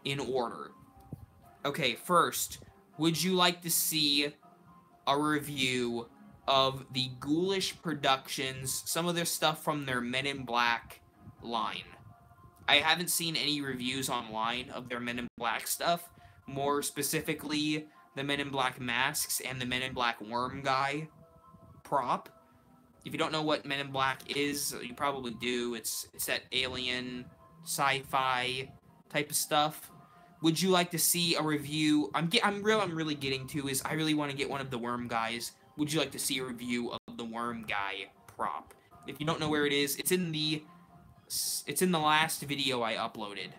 in order. Okay, first, would you like to see a review of the Ghoulish Productions, some of their stuff from their Men in Black line? I haven't seen any reviews online of their Men in Black stuff, more specifically the Men in Black masks and the Men in Black worm guy prop. If you don't know what Men in Black is, you probably do. It's that alien sci-fi type of stuff. Would you like to see a review? I'm really getting to is I really want to get one of the worm guys. Would you like to see a review of the worm guy prop? If you don't know where it is, it's in the last video I uploaded.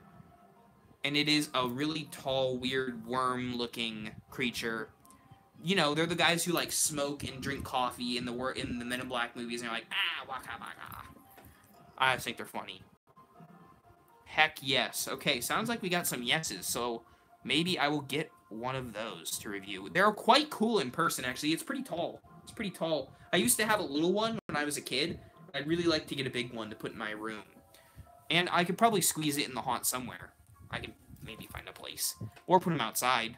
and it is a really tall, weird, worm-looking creature. You know, they're the guys who, like, smoke and drink coffee in the Men in Black movies, and they're like, ah, waka waka. I think they're funny. Heck yes. Okay, sounds like we got some yeses, so maybe I will get one of those to review. They're quite cool in person, actually. It's pretty tall. It's pretty tall. I used to have a little one when I was a kid. I'd really like to get a big one to put in my room. And I could probably squeeze it in the haunt somewhere. I could maybe find a place. Or put him outside.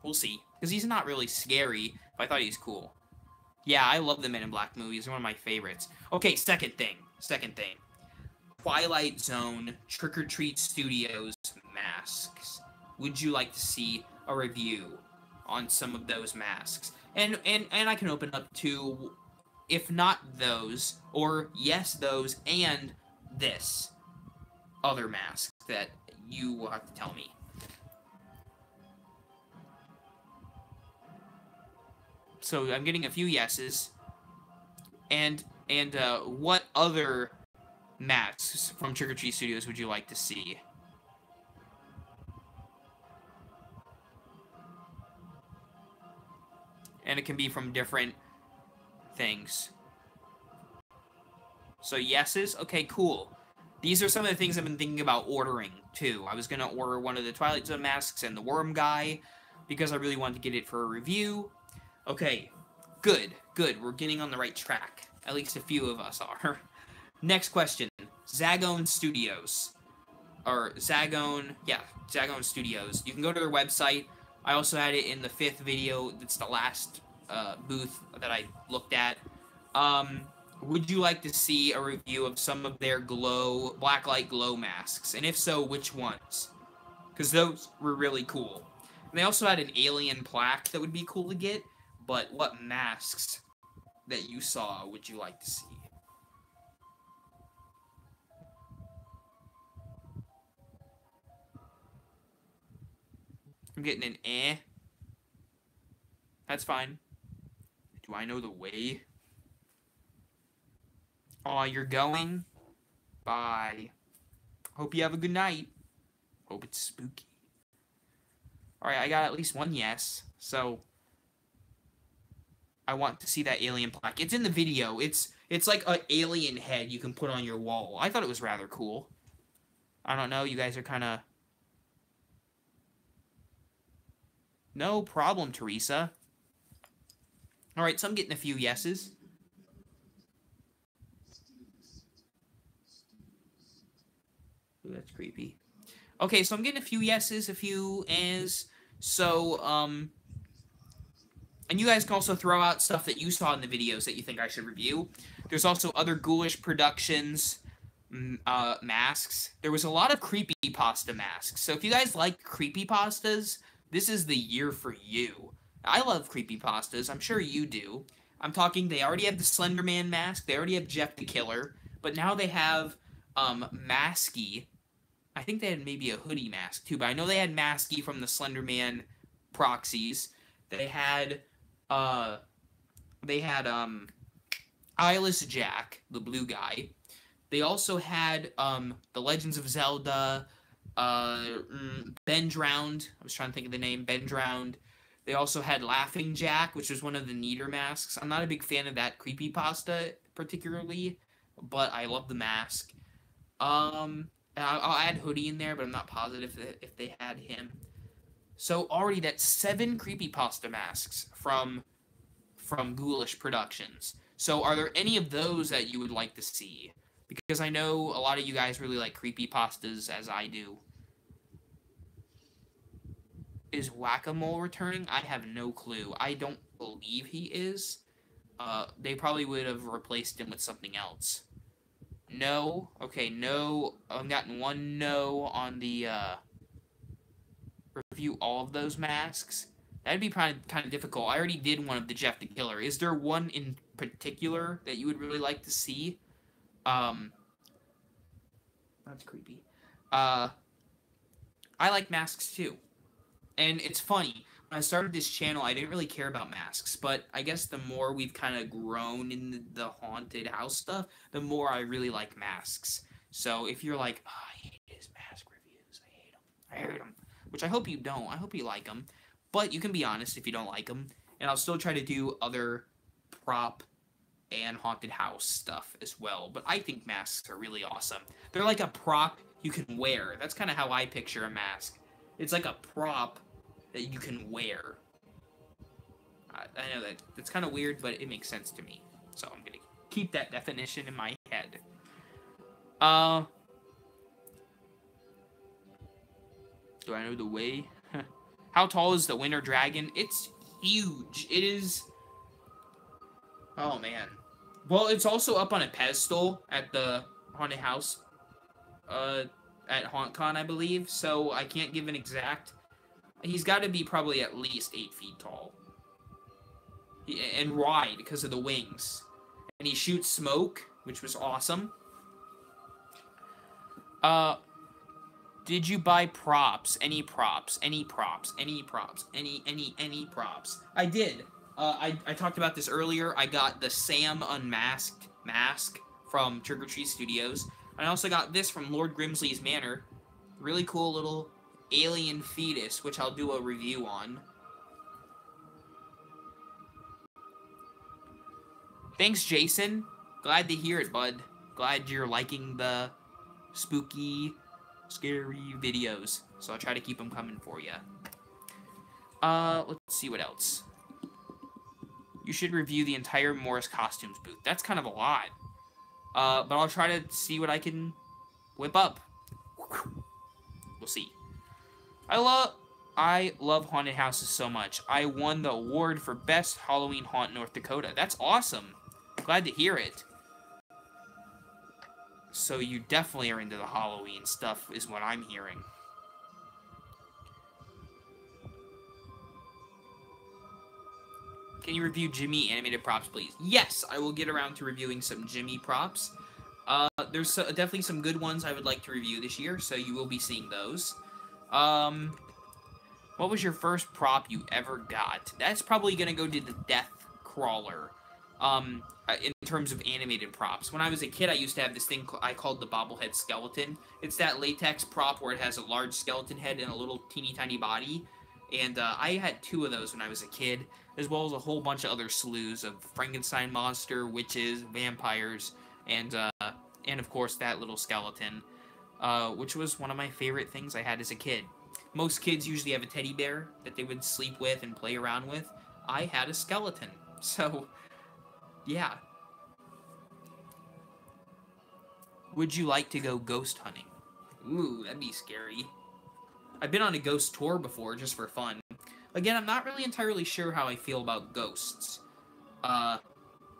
We'll see. Because he's not really scary, but I thought he was cool. Yeah, I love the Men in Black movies. They're one of my favorites. Okay, second thing. Twilight Zone Trick or Treat Studios masks. Would you like to see a review on some of those masks? And I can open up to, if not those, or yes those, and this other mask that you will have to tell me. So I'm getting a few yeses. And what other masks from Trick or Treat Studios would you like to see? And it can be from different things. So yeses? Okay, cool. These are some of the things I've been thinking about ordering, too. I was going to order one of the Twilight Zone masks and the Worm Guy, because I really wanted to get it for a review. Okay, good. We're getting on the right track. At least a few of us are. Next question. Zagon Studios. Or Zagon Studios. You can go to their website. I also had it in the 5th video. It's the last booth that I looked at. Would you like to see a review of some of their blacklight glow masks? And if so, which ones? Because those were really cool. And they also had an alien plaque that would be cool to get. But what masks that you saw would you like to see? I'm getting an eh. That's fine. Do I know the way? Aw, you're going? Bye. Hope you have a good night. Hope it's spooky. Alright, I got at least one yes. So, I want to see that alien plaque. It's in the video. It's like an alien head you can put on your wall. I thought it was rather cool. I don't know, you guys are kind of... No problem, Teresa. Alright, so I'm getting a few yeses. Ooh, that's creepy. Okay, so I'm getting a few yeses, a few ehs. So, and you guys can also throw out stuff that you saw in the videos that you think I should review. There's also other Ghoulish Productions masks. There was a lot of creepypasta masks. So if you guys like creepypastas, this is the year for you. I love creepypastas. I'm sure you do. I'm talking, they already have the Slender Man mask. They already have Jeff the Killer. But now they have Masky. I think they had maybe a hoodie mask too. But I know they had Masky from the Slender Man proxies. They had Eyeless Jack, the blue guy. They also had the Legends of Zelda, Ben Drowned. I was trying to think of the name, Ben Drowned. They also had Laughing Jack, which was one of the neater masks. I'm not a big fan of that creepypasta particularly, but I love the mask. I'll add Hoodie in there, but I'm not positive if they had him. So already that's 7 creepypasta masks from Ghoulish Productions. So are there any of those that you would like to see? Because I know a lot of you guys really like creepypastas, as I do. Is Whack-A-Mole returning? I have no clue. I don't believe he is. They probably would have replaced him with something else. No? Okay, no. I've gotten one no on the, review all of those masks. That'd be kind of difficult. I already did one of the Jeff the Killer. Is there one in particular that you would really like to see? That's creepy. I like masks too. And it's funny, when I started this channel, I didn't really care about masks, but I guess the more we've kind of grown in the haunted house stuff, the more I really like masks. So if you're like, oh, I hate his mask reviews, I I hate them. Which I hope you don't. I hope you like them. But you can be honest if you don't like them. And I'll still try to do other prop and haunted house stuff as well. But I think masks are really awesome. They're like a prop you can wear. That's kind of how I picture a mask. It's like a prop that you can wear. I know that's kind of weird, but it makes sense to me. So I'm going to keep that definition in my head. Do I know the way? How tall is the Winter Dragon? It's huge. It is... Oh, man. Well, it's also up on a pedestal at the haunted house. At HAuNTcon, I believe. So I can't give an exact... He's got to be probably at least 8 feet tall. And wide because of the wings. And he shoots smoke, which was awesome. Did you buy props? Any props? Any props? Any props? Any props? I did. I talked about this earlier. I got the Sam Unmasked mask from Trick or Treat Studios. I also got this from Lord Grimsley's Manor. Really cool little alien fetus, which I'll do a review on. Thanks, Jason. Glad to hear it, bud. Glad you're liking the spooky, scary videos. So I'll try to keep them coming for you. Let's see what else. You should review the entire Morris Costumes booth. That's kind of a lot. But I'll try to see what I can whip up. We'll see. I love haunted houses so much. I won the award for Best Halloween Haunt North Dakota. That's awesome. Glad to hear it. So you definitely are into the Halloween stuff, is what I'm hearing. Can you review Jimmy animated props, please? Yes, I will get around to reviewing some Jimmy props. There's definitely some good ones I would like to review this year, so you will be seeing those. What was your first prop you ever got? That's probably going to go to the Death Crawler. In terms of animated props. When I was a kid, I used to have this thing I called the bobblehead skeleton. It's that latex prop where it has a large skeleton head and a little teeny tiny body. And I had 2 of those when I was a kid, as well as a whole bunch of other slews of Frankenstein monster, witches, vampires, and of course that little skeleton, which was one of my favorite things I had as a kid. Most kids usually have a teddy bear that they would sleep with and play around with. I had a skeleton, so... yeah. Would you like to go ghost hunting? Ooh, that'd be scary. I've been on a ghost tour before, just for fun. Again, I'm not really entirely sure how I feel about ghosts.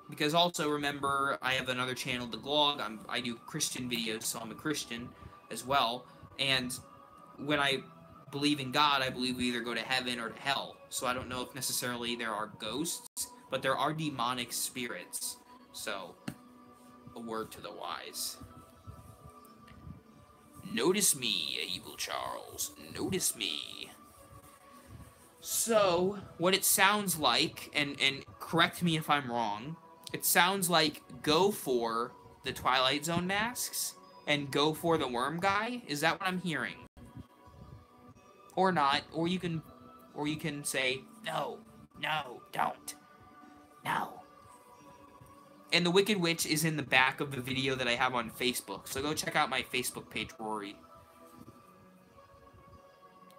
Because also, remember, I have another channel, The Glog. I do Christian videos, so I'm a Christian as well. And when I believe in God, I believe we either go to heaven or to hell. So I don't know if necessarily there are ghosts, but there are demonic spirits. So, a word to the wise. Notice me, Evil Charles. Notice me. So, what it sounds like, and correct me if I'm wrong, it sounds like go for the Twilight Zone masks and go for the worm guy. Is that what I'm hearing? Or not, or you can say, no, don't. No. And the Wicked Witch is in the back of the video that I have on Facebook. So go check out my Facebook page, Rory.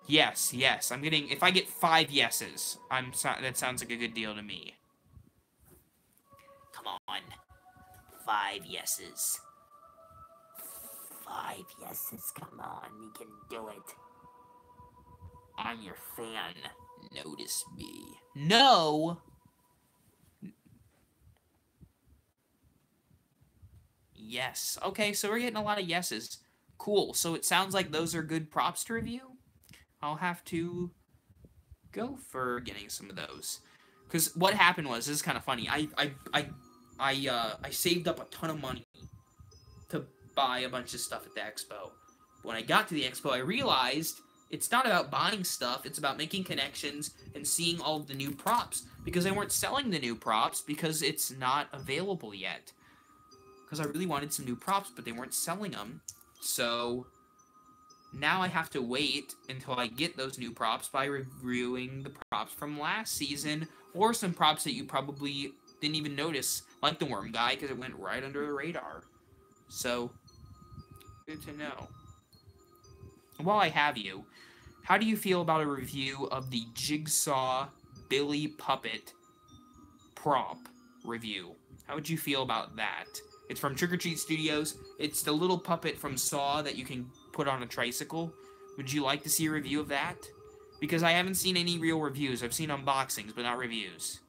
Yes. I'm getting... If I get 5 yeses, that sounds like a good deal to me. Come on. 5 yeses. 5 yeses. Come on. You can do it. I'm your fan. Notice me. No! Yes. Okay, so we're getting a lot of yeses. Cool. So it sounds like those are good props to review. I'll have to go for getting some of those. Because what happened was, this is kind of funny. I saved up a ton of money to buy a bunch of stuff at the expo. When I got to the expo, I realized it's not about buying stuff. It's about making connections and seeing all of the new props. Because they weren't selling the new props because it's not available yet. Because I really wanted some new props, but they weren't selling them. So now I have to wait until I get those new props by reviewing the props from last season, or some props that you probably didn't even notice, like the worm guy, because it went right under the radar. So, good to know. While I have you, how do you feel about a review of the Jigsaw Billy Puppet prop review? How would you feel about that? It's from Trick or Treat Studios. It's the little puppet from Saw that you can put on a tricycle. Would you like to see a review of that? Because I haven't seen any real reviews. I've seen unboxings, but not reviews.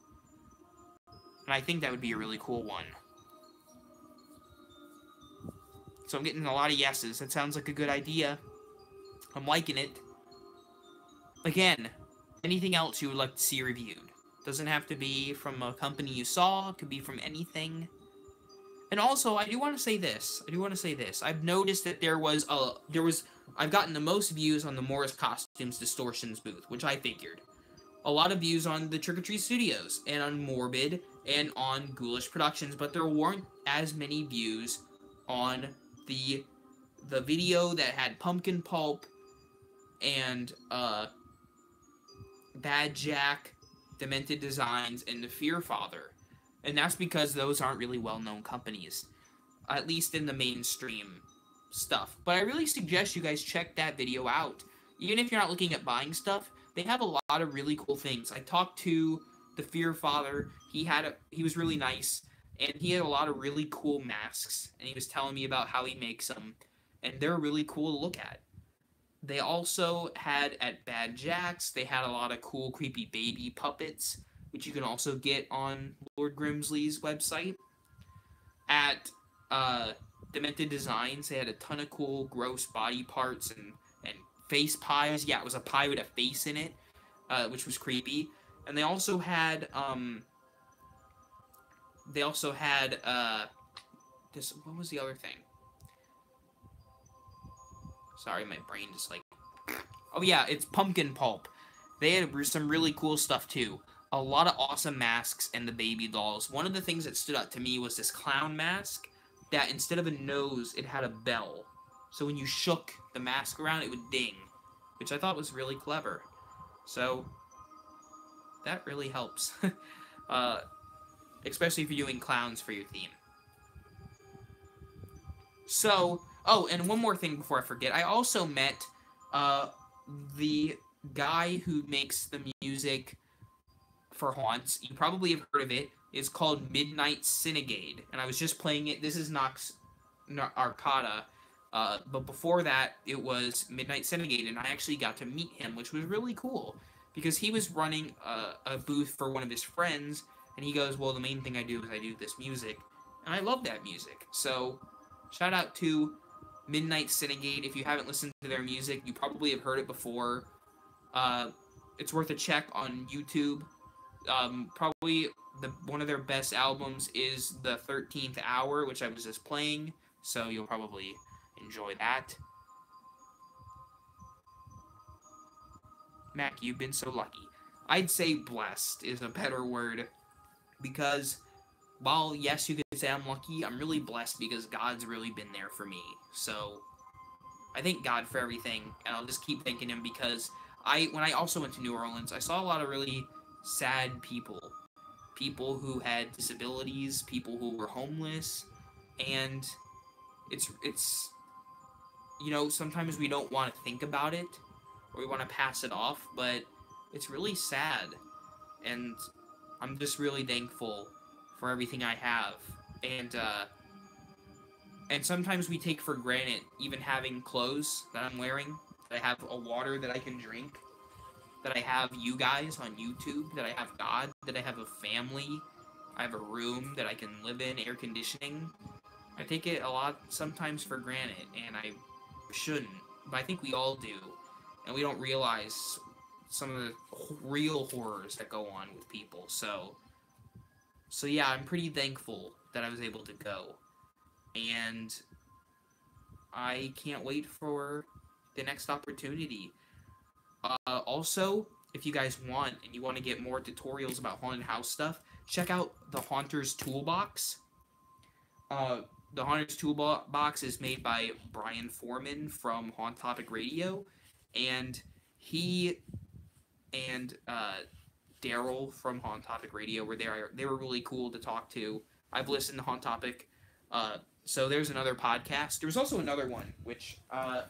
And I think that would be a really cool one. So I'm getting a lot of yeses. That sounds like a good idea. I'm liking it. Again, anything else you would like to see reviewed? Doesn't have to be from a company you saw. It could be from anything. And also, I do want to say this. I've noticed that I've gotten the most views on the Morris Costumes Distortions booth, which I figured. A lot of views on the Trick or Treat Studios, and on Morbid, and on Ghoulish Productions, but there weren't as many views on the video that had Pumpkin Pulp and Bad Jack, Demented Designs, and the Fear Father. And that's because those aren't really well-known companies, at least in the mainstream stuff. But I really suggest you guys check that video out. Even if you're not looking at buying stuff, they have a lot of really cool things. I talked to the Fear Father. He was really nice, and he had a lot of really cool masks, and he was telling me about how he makes them, and they're really cool to look at. They also had, at Bad Jack's, they had a lot of cool, creepy baby puppets, which you can also get on Lord Grimsley's website. At Demented Designs, they had a ton of cool, gross body parts and face pies. Yeah, it was a pie with a face in it, which was creepy. And they also had, this, what was the other thing? Sorry, my brain just like... Oh yeah, it's Pumpkin Pulp. They had some really cool stuff too. A lot of awesome masks and the baby dolls. One of the things that stood out to me was this clown mask that instead of a nose, it had a bell. So when you shook the mask around, it would ding, which I thought was really clever. So that really helps. Especially if you're doing clowns for your theme. So, oh, and one more thing before I forget. I also met the guy who makes the music for Haunts. You probably have heard of it. It's called Midnight Synegade, and I was just playing it. This is Nox Arcada, but before that, it was Midnight Synegade, and I actually got to meet him, which was really cool, because he was running a booth for one of his friends, and he goes, well, the main thing I do is I do this music, and I love that music. So, shout out to Midnight Synegade. If you haven't listened to their music, you probably have heard it before. It's worth a check on YouTube. Probably one of their best albums is The 13th Hour, which I was just playing, so you'll probably enjoy that. Mac, you've been so lucky. I'd say blessed is a better word, because while, yes, you could say I'm lucky, I'm really blessed because God's really been there for me. So, I thank God for everything, and I'll just keep thanking Him, because when I also went to New Orleans, I saw a lot of really sad people. People who had disabilities, people who were homeless, and it's you know, sometimes we don't want to think about it, or we want to pass it off, but it's really sad, and I'm just really thankful for everything I have, and sometimes we take for granted even having clothes that I'm wearing, that I have a water that I can drink, that I have you guys on YouTube, that I have God, that I have a family, I have a room that I can live in, air conditioning. I take it a lot sometimes for granted, and I shouldn't, but I think we all do, and we don't realize some of the real horrors that go on with people. So yeah, I'm pretty thankful that I was able to go, and I can't wait for the next opportunity. Also, if you guys want, and you want to get more tutorials about haunted house stuff, check out the Haunter's Toolbox. the Haunter's Toolbox is made by Brian Foreman from Haunt Topic Radio, and he and Daryl from Haunt Topic Radio were there. They were really cool to talk to. I've listened to Haunt Topic. So there's another podcast. There was also another one, which I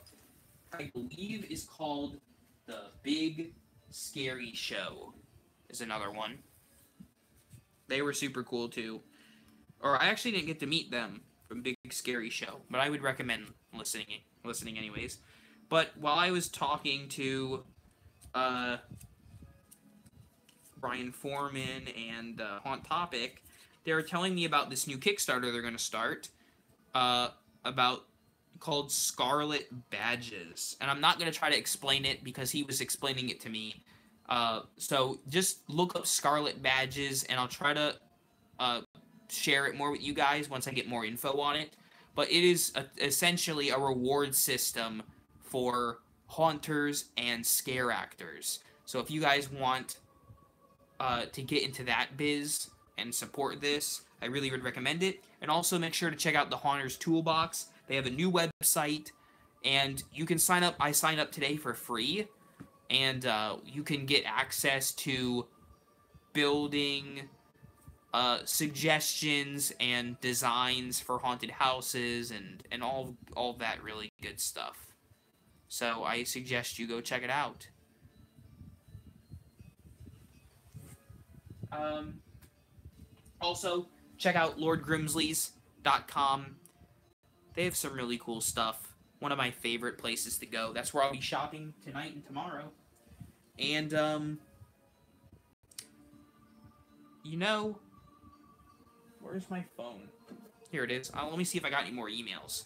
believe is called The Big Scary Show. Is another one. They were super cool too. Or I actually didn't get to meet them from Big Scary Show, but I would recommend listening anyways. But while I was talking to Brian Foreman and Haunt Topic, they were telling me about this new Kickstarter they're going to start called Scarlet Badges. And I'm not going to try to explain it because he was explaining it to me. So just look up Scarlet Badges, and I'll try to share it more with you guys once I get more info on it. But it is essentially a reward system for haunters and scare actors. So if you guys want to get into that biz and support this, I really would recommend it. And also make sure to check out the Haunter's Toolbox. They have a new website, and you can sign up. I signed up today for free, and you can get access to building suggestions and designs for haunted houses and all that really good stuff. So I suggest you go check it out. Also, check out LordGrimsley's.com. They have some really cool stuff. One of my favorite places to go. That's where I'll be shopping tonight and tomorrow. And, you know, where's my phone? Here it is. Let me see if I got any more emails.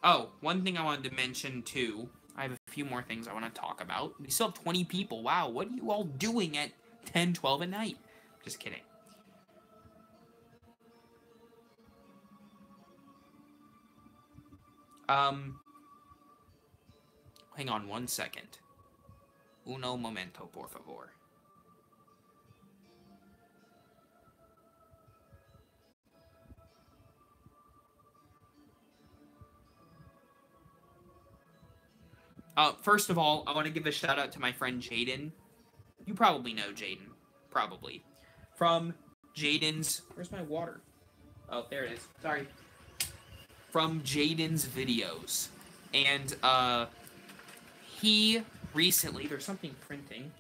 Oh, one thing I wanted to mention, too. I have a few more things I want to talk about. We still have 20 people. Wow, what are you all doing at 10, 12 at night? Just kidding. Hang on one second. Uno momento, por favor. First of all, I want to give a shout out to my friend Jaden. You probably know Jaden. Probably. From Jaden's... Where's my water? Oh, there it is. Sorry. From Jaden's videos. And, he recently... There's something printing.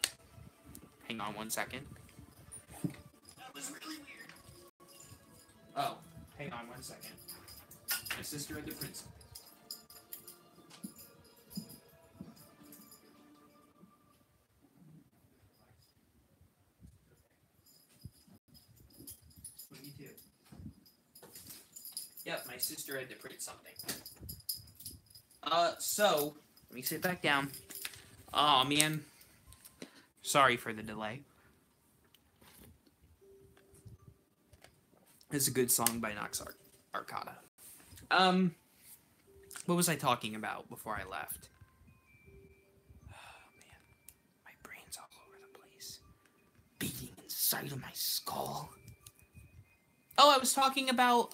Hang on one second. That was really weird. Oh, hang on one second. My sister had to print something. Yep, my sister had to print something. So, let me sit back down. Aw, man. Sorry for the delay. This is a good song by Nox Arcada. What was I talking about before I left? Oh, man. My brain's all over the place. Beating inside of my skull. Oh, I was talking about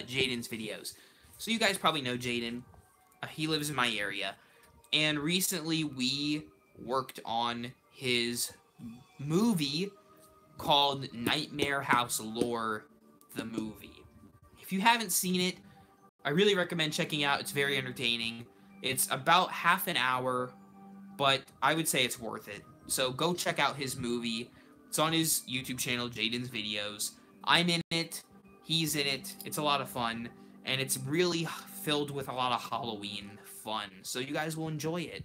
Jaden's videos. So you guys probably know Jaden. He lives in my area. And recently we worked on his movie called Nightmare House Lore, the movie. If you haven't seen it, I really recommend checking it out. It's very entertaining. It's about half an hour, but I would say it's worth it. So go check out his movie. It's on his YouTube channel, Jaden's Videos. I'm in it. He's in it. It's a lot of fun. And it's really filled with a lot of Halloween fun. So you guys will enjoy it.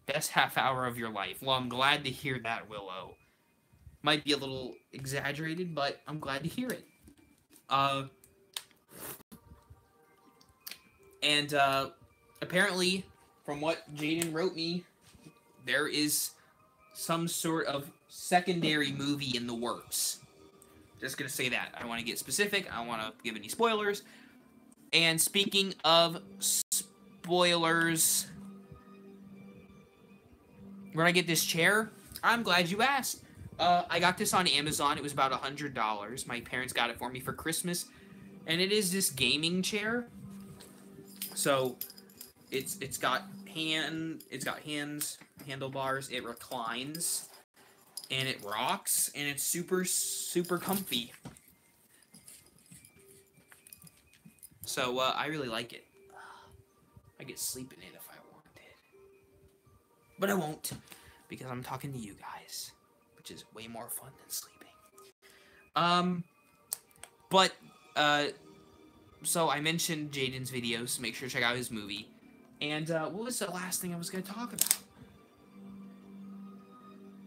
Best half hour of your life. Well, I'm glad to hear that, Willow. Might be a little exaggerated, but I'm glad to hear it. Apparently, from what Jaden wrote me, there is some sort of secondary movie in the works. Just gonna say that. I don't want to get specific. I don't want to give any spoilers. And speaking of spoilers, when I get this chair, I'm glad you asked. I got this on Amazon. It was about $100. My parents got it for me for Christmas, and it is this gaming chair. So it's got hands, handlebars. It reclines, and it rocks, and it's super comfy. So I really like it. I get sleep in it if I wanted, but I won't because I'm talking to you guys, which is way more fun than sleeping. So I mentioned Jaden's videos, so make sure to check out his movie. And what was the last thing I was going to talk about?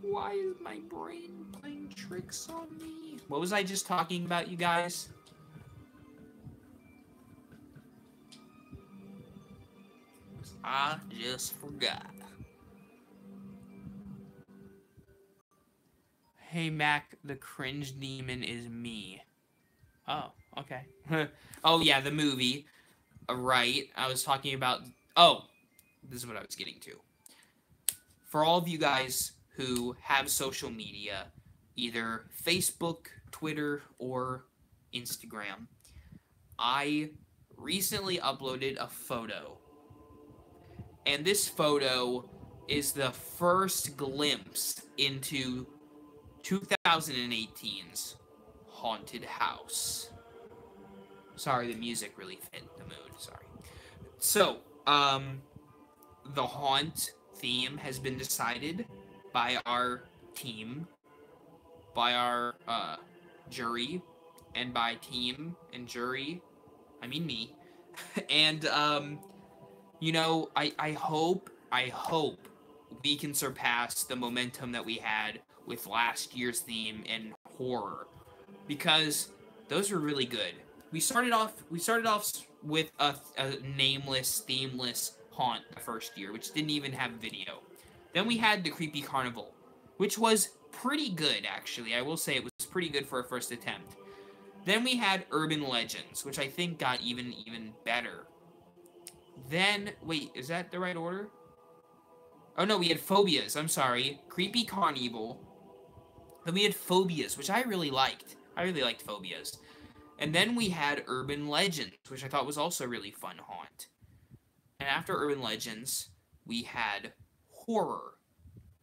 Why is my brain playing tricks on me? What was I just talking about, you guys? I just forgot. Hey Mac, the cringe demon is me. Oh, okay. Oh yeah, the movie. Right, I was talking about... Oh, this is what I was getting to. For all of you guys who have social media, either Facebook, Twitter, or Instagram, I recently uploaded a photo. And this photo is the first glimpse into 2018's haunted house. Sorry, the music really fit the mood. Sorry. So, the haunt theme has been decided by our team, by our jury, and by team and jury, I mean me. And you know, I hope we can surpass the momentum that we had with last year's theme and horror, because those were really good. We started off with a nameless, themeless haunt the first year, which didn't even have video. Then we had the creepy carnival, which was pretty good, actually. I will say it was pretty good for a first attempt. Then we had urban legends, which I think got even better. Then, wait, is that the right order? Oh no, we had phobias, I'm sorry. Creepy carnival. Then we had phobias, which I really liked. I really liked phobias. And then we had urban legends, which I thought was also a really fun haunt. And after urban legends, we had horror.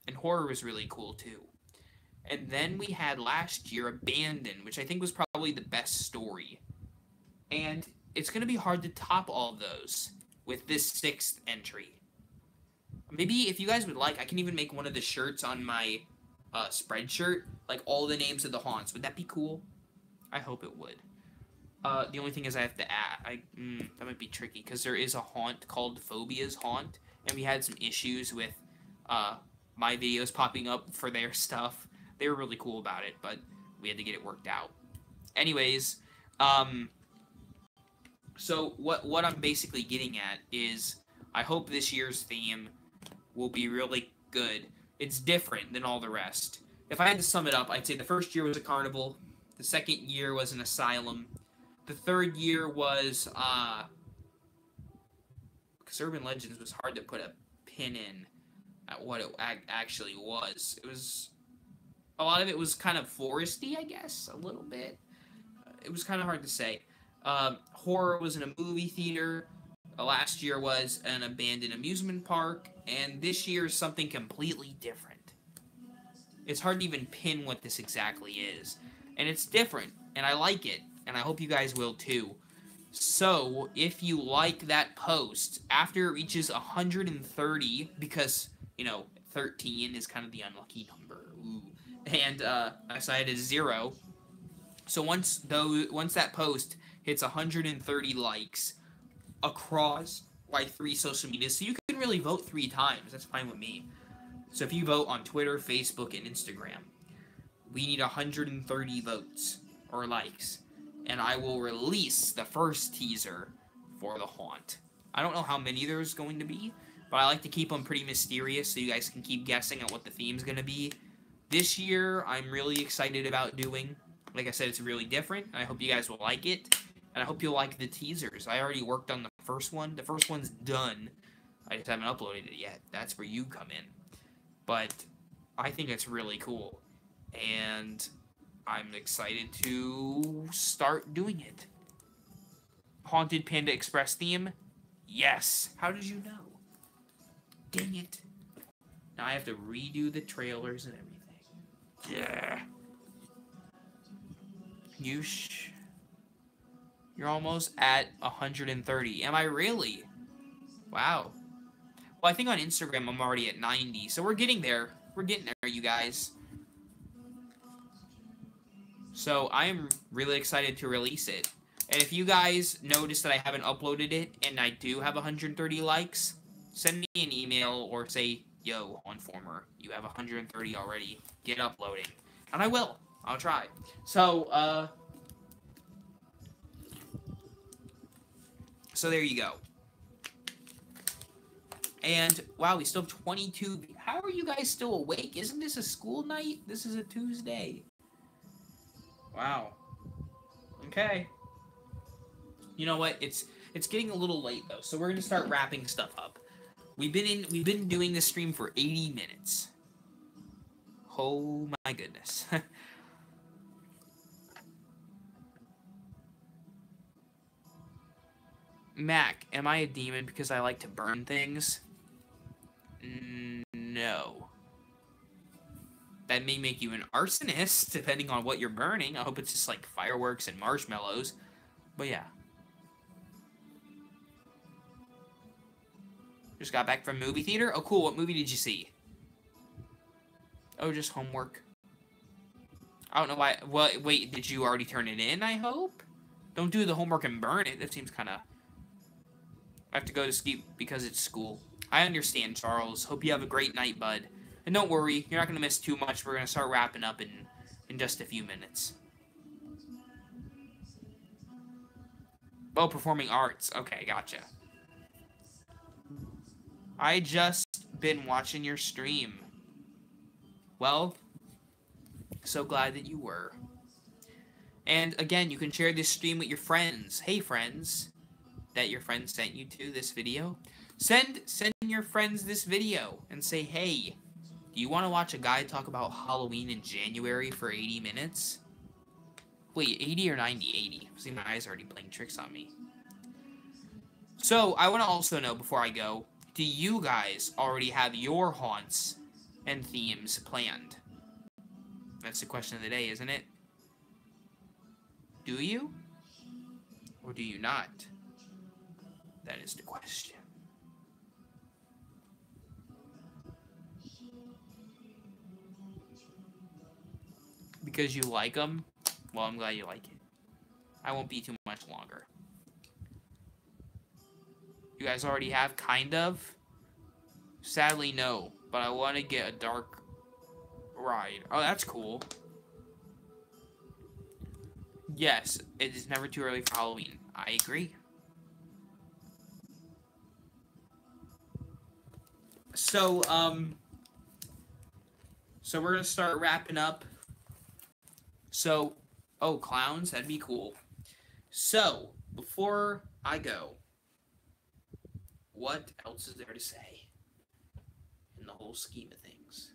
And horror was really cool too. And then we had last year Abandoned, which I think was probably the best story. And it's going to be hard to top all of those with this 6th entry. Maybe if you guys would like, I can even make one of the shirts on my spread shirt, like all the names of the haunts. Would that be cool? I hope it would. The only thing is I have to add, that might be tricky, because there is a haunt called Phobias Haunt, and we had some issues with my videos popping up for their stuff. They were really cool about it, but we had to get it worked out. Anyways, so what I'm basically getting at is I hope this year's theme will be really good. It's different than all the rest. If I had to sum it up, I'd say the first year was a carnival, the second year was an asylum, the third year was, because Urban Legends was hard to put a pin in at what it actually was. It was, a lot of it was kind of foresty, I guess, a little bit. It was kind of hard to say. Horror was in a movie theater. Last year was an abandoned amusement park, and this year is something completely different. It's hard to even pin what this exactly is. And it's different, and I like it, and I hope you guys will too. So, if you like that post, after it reaches 130, because, you know, 13 is kind of the unlucky number, ooh, and I decided 0. So once that post hits 130 likes across my 3 social media, so you can really vote 3 times, that's fine with me. So if you vote on Twitter, Facebook, and Instagram, we need 130 votes or likes, and I will release the first teaser for the haunt. I don't know how many there's going to be, but I like to keep them pretty mysterious so you guys can keep guessing at what the theme's going to be. This year, I'm really excited about doing. Like I said, it's really different, and I hope you guys will like it, and I hope you'll like the teasers. I already worked on the first one. The first one's done. I just haven't uploaded it yet. That's where you come in. But I think it's really cool. And I'm excited to start doing it. Haunted Panda Express theme? Yes. How did you know? Dang it. Now I have to redo the trailers and everything. Yeah. You're almost at 130. Am I really? Wow. Well, I think on Instagram I'm already at 90, so we're getting there. We're getting there, you guys. So I am really excited to release it. And if you guys notice that I haven't uploaded it and I do have 130 likes, send me an email or say, yo, hauntformer, you have 130 already. Get uploading. And I will. I'll try. So there you go. And, wow, we still have 22. How are you guys still awake? Isn't this a school night? This is a Tuesday. Wow. Okay. You know what? It's getting a little late, though, so we're going to start wrapping stuff up. We've been doing this stream for 80 minutes. Oh, my goodness. Mac, am I a demon because I like to burn things? No. That may make you an arsonist, depending on what you're burning. I hope it's just like fireworks and marshmallows. But yeah. Just got back from movie theater? Oh, cool. What movie did you see? Oh, just homework. I don't know why. Well, wait, did you already turn it in, I hope? Don't do the homework and burn it. That seems kind of... I have to go to sleep because it's school. I understand, Charles. Hope you have a great night, bud. And don't worry, you're not going to miss too much. We're going to start wrapping up in just a few minutes. Oh, performing arts. Okay, gotcha. I just been watching your stream. Well, so glad that you were. And again, you can share this stream with your friends. Hey, friends, that your friend sent you to this video. Send your friends this video and say, hey, do you want to watch a guy talk about Halloween in January for 80 minutes? Wait, 80 or 90? 80. See, my eyes are already playing tricks on me. So, I want to also know, before I go, do you guys already have your haunts and themes planned? That's the question of the day, isn't it? Do you? Or do you not? That is the question. Because you like them? Well, I'm glad you like it. I won't be too much longer. You guys already have, kind of? Sadly, no. But I want to get a dark ride. Oh, that's cool. Yes, it is never too early for Halloween. I agree. So we're going to start wrapping up. So, oh, clowns, that'd be cool. So, before I go, what else is there to say in the whole scheme of things?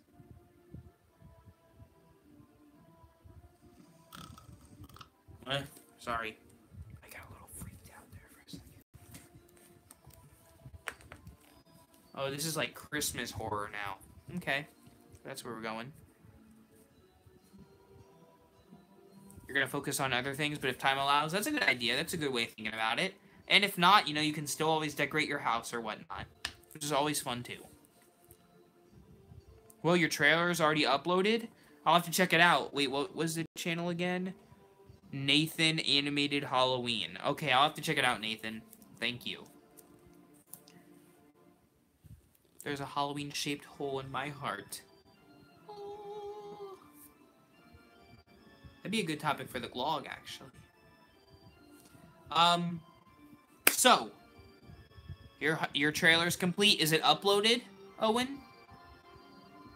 Sorry. I got a little freaked out there for a second. Oh, this is like Christmas horror now. Okay. That's where we're going. You're going to focus on other things, but if time allows, that's a good idea. That's a good way of thinking about it. And if not, you know, you can still always decorate your house or whatnot, which is always fun too. Well, your trailer is already uploaded? I'll have to check it out. Wait, what was the channel again? Nathan Animated Halloween. Okay, I'll have to check it out, Nathan. Thank you. There's a Halloween-shaped hole in my heart. Oh. That'd be a good topic for the vlog, actually. So, your trailer's complete. Is it uploaded, Owen?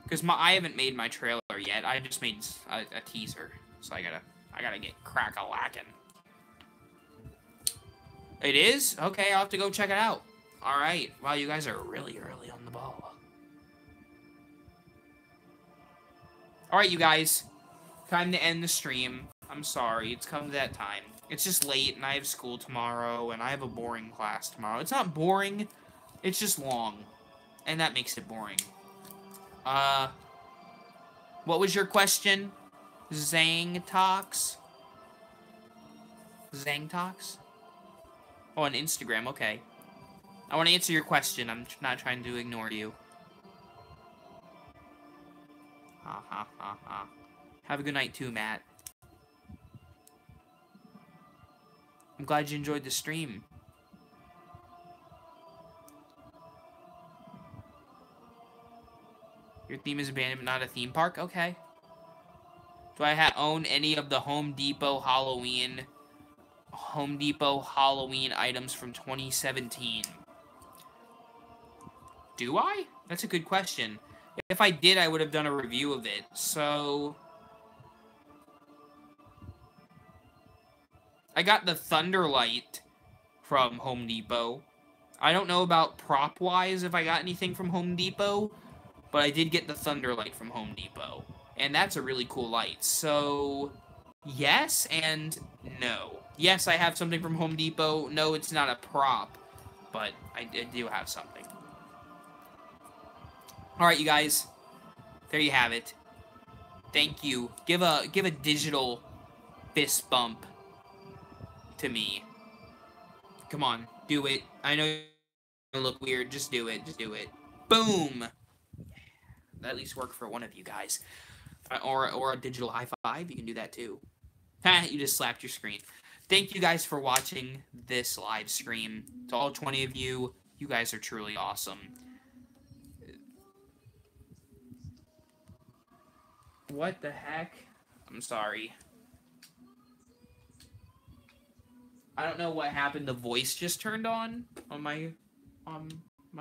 Because I haven't made my trailer yet. I just made a teaser, so I gotta get crack-a-lackin'. It is? Okay, I'll have to go check it out. All right. Wow, you guys are really early on the ball. Alright, you guys. Time to end the stream. I'm sorry, it's come to that time. It's just late, and I have school tomorrow, and I have a boring class tomorrow. It's not boring, it's just long. And that makes it boring. What was your question? Zang Talks? Zang Talks? Oh, on Instagram, okay. I want to answer your question. I'm not trying to ignore you. Ha ha ha ha. Have a good night too, Matt. I'm glad you enjoyed the stream. Your theme is abandoned, but not a theme park? Okay. Do I own any of the Home Depot Halloween items from 2017? Do I? That's a good question. If I did, I would have done a review of it. So I got the Thunderlight from Home Depot. I don't know about prop-wise if I got anything from Home Depot, but I did get the Thunderlight from Home Depot. And that's a really cool light. So, yes and no. Yes, I have something from Home Depot. No, it's not a prop, but I do have something. Alright, you guys. There you have it. Thank you. Give a digital fist bump to me. Come on, do it. I know you look weird. Just do it. Just do it. Boom! That at least worked for one of you guys. Or a digital high five. You can do that too. Ha! You just slapped your screen. Thank you guys for watching this live stream. To all 20 of you, you guys are truly awesome. What the heck? I'm sorry. I don't know what happened. The voice just turned on my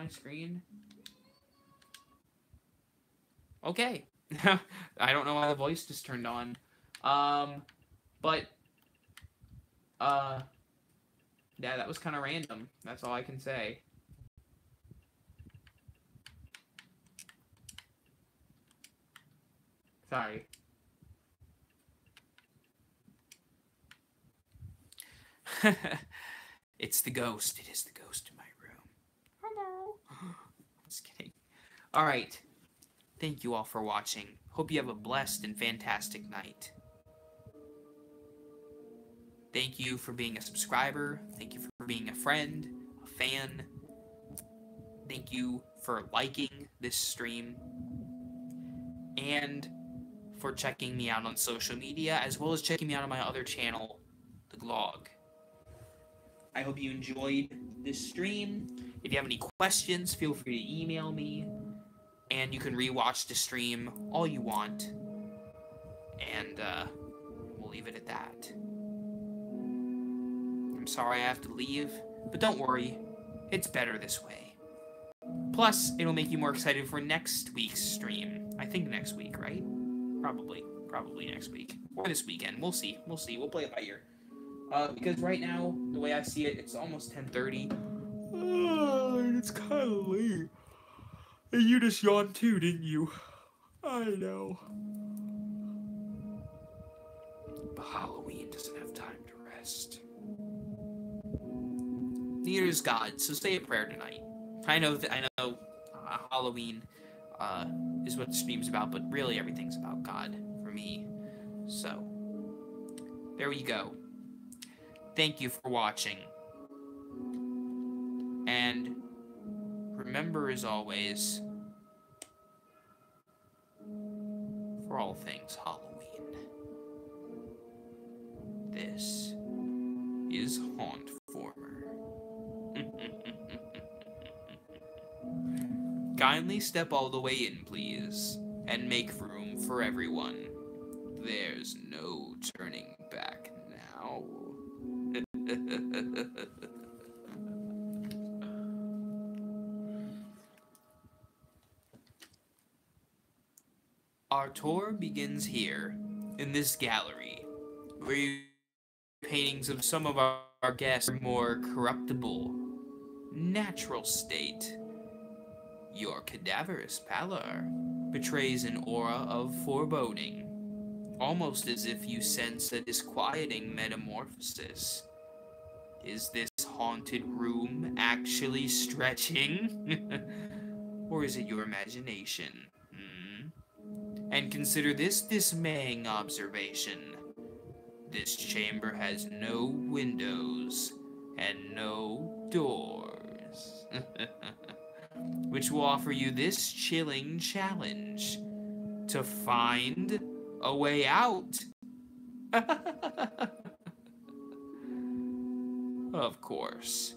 screen. Okay. I don't know why the voice just turned on. But yeah, that was kind of random. That's all I can say. Sorry. It's the ghost. It is the ghost in my room. Hello. Just kidding. All right. Thank you all for watching. Hope you have a blessed and fantastic night. Thank you for being a subscriber. Thank you for being a friend, a fan. Thank you for liking this stream. And for checking me out on social media, as well as checking me out on my other channel, The Glog. I hope you enjoyed this stream. If you have any questions, feel free to email me. And you can rewatch the stream all you want. And we'll leave it at that. I'm sorry I have to leave, but don't worry. It's better this way. Plus, it'll make you more excited for next week's stream. I think next week, right? Probably next week. Or this weekend. We'll see. We'll play it by ear. Because right now, the way I see it, it's almost 10:30. And it's kind of late. And you just yawned too, didn't you? I know. But Halloween doesn't have time to rest. Neither does God, so say a prayer tonight. I know Halloween is what the stream's about, but really everything's about God for me. So, there we go. Thank you for watching. And remember, as always, for all things Halloween, this is HAuntformer. Kindly step all the way in, please, and make room for everyone. There's no turning back now. Our tour begins here, in this gallery, where you paintings of some of our guests' more corruptible, natural state. Your cadaverous pallor betrays an aura of foreboding, almost as if you sense a disquieting metamorphosis. Is this haunted room actually stretching? Or is it your imagination? And consider this dismaying observation. This chamber has no windows and no doors. Which will offer you this chilling challenge to find a way out. Of course,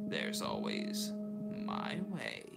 there's always my way.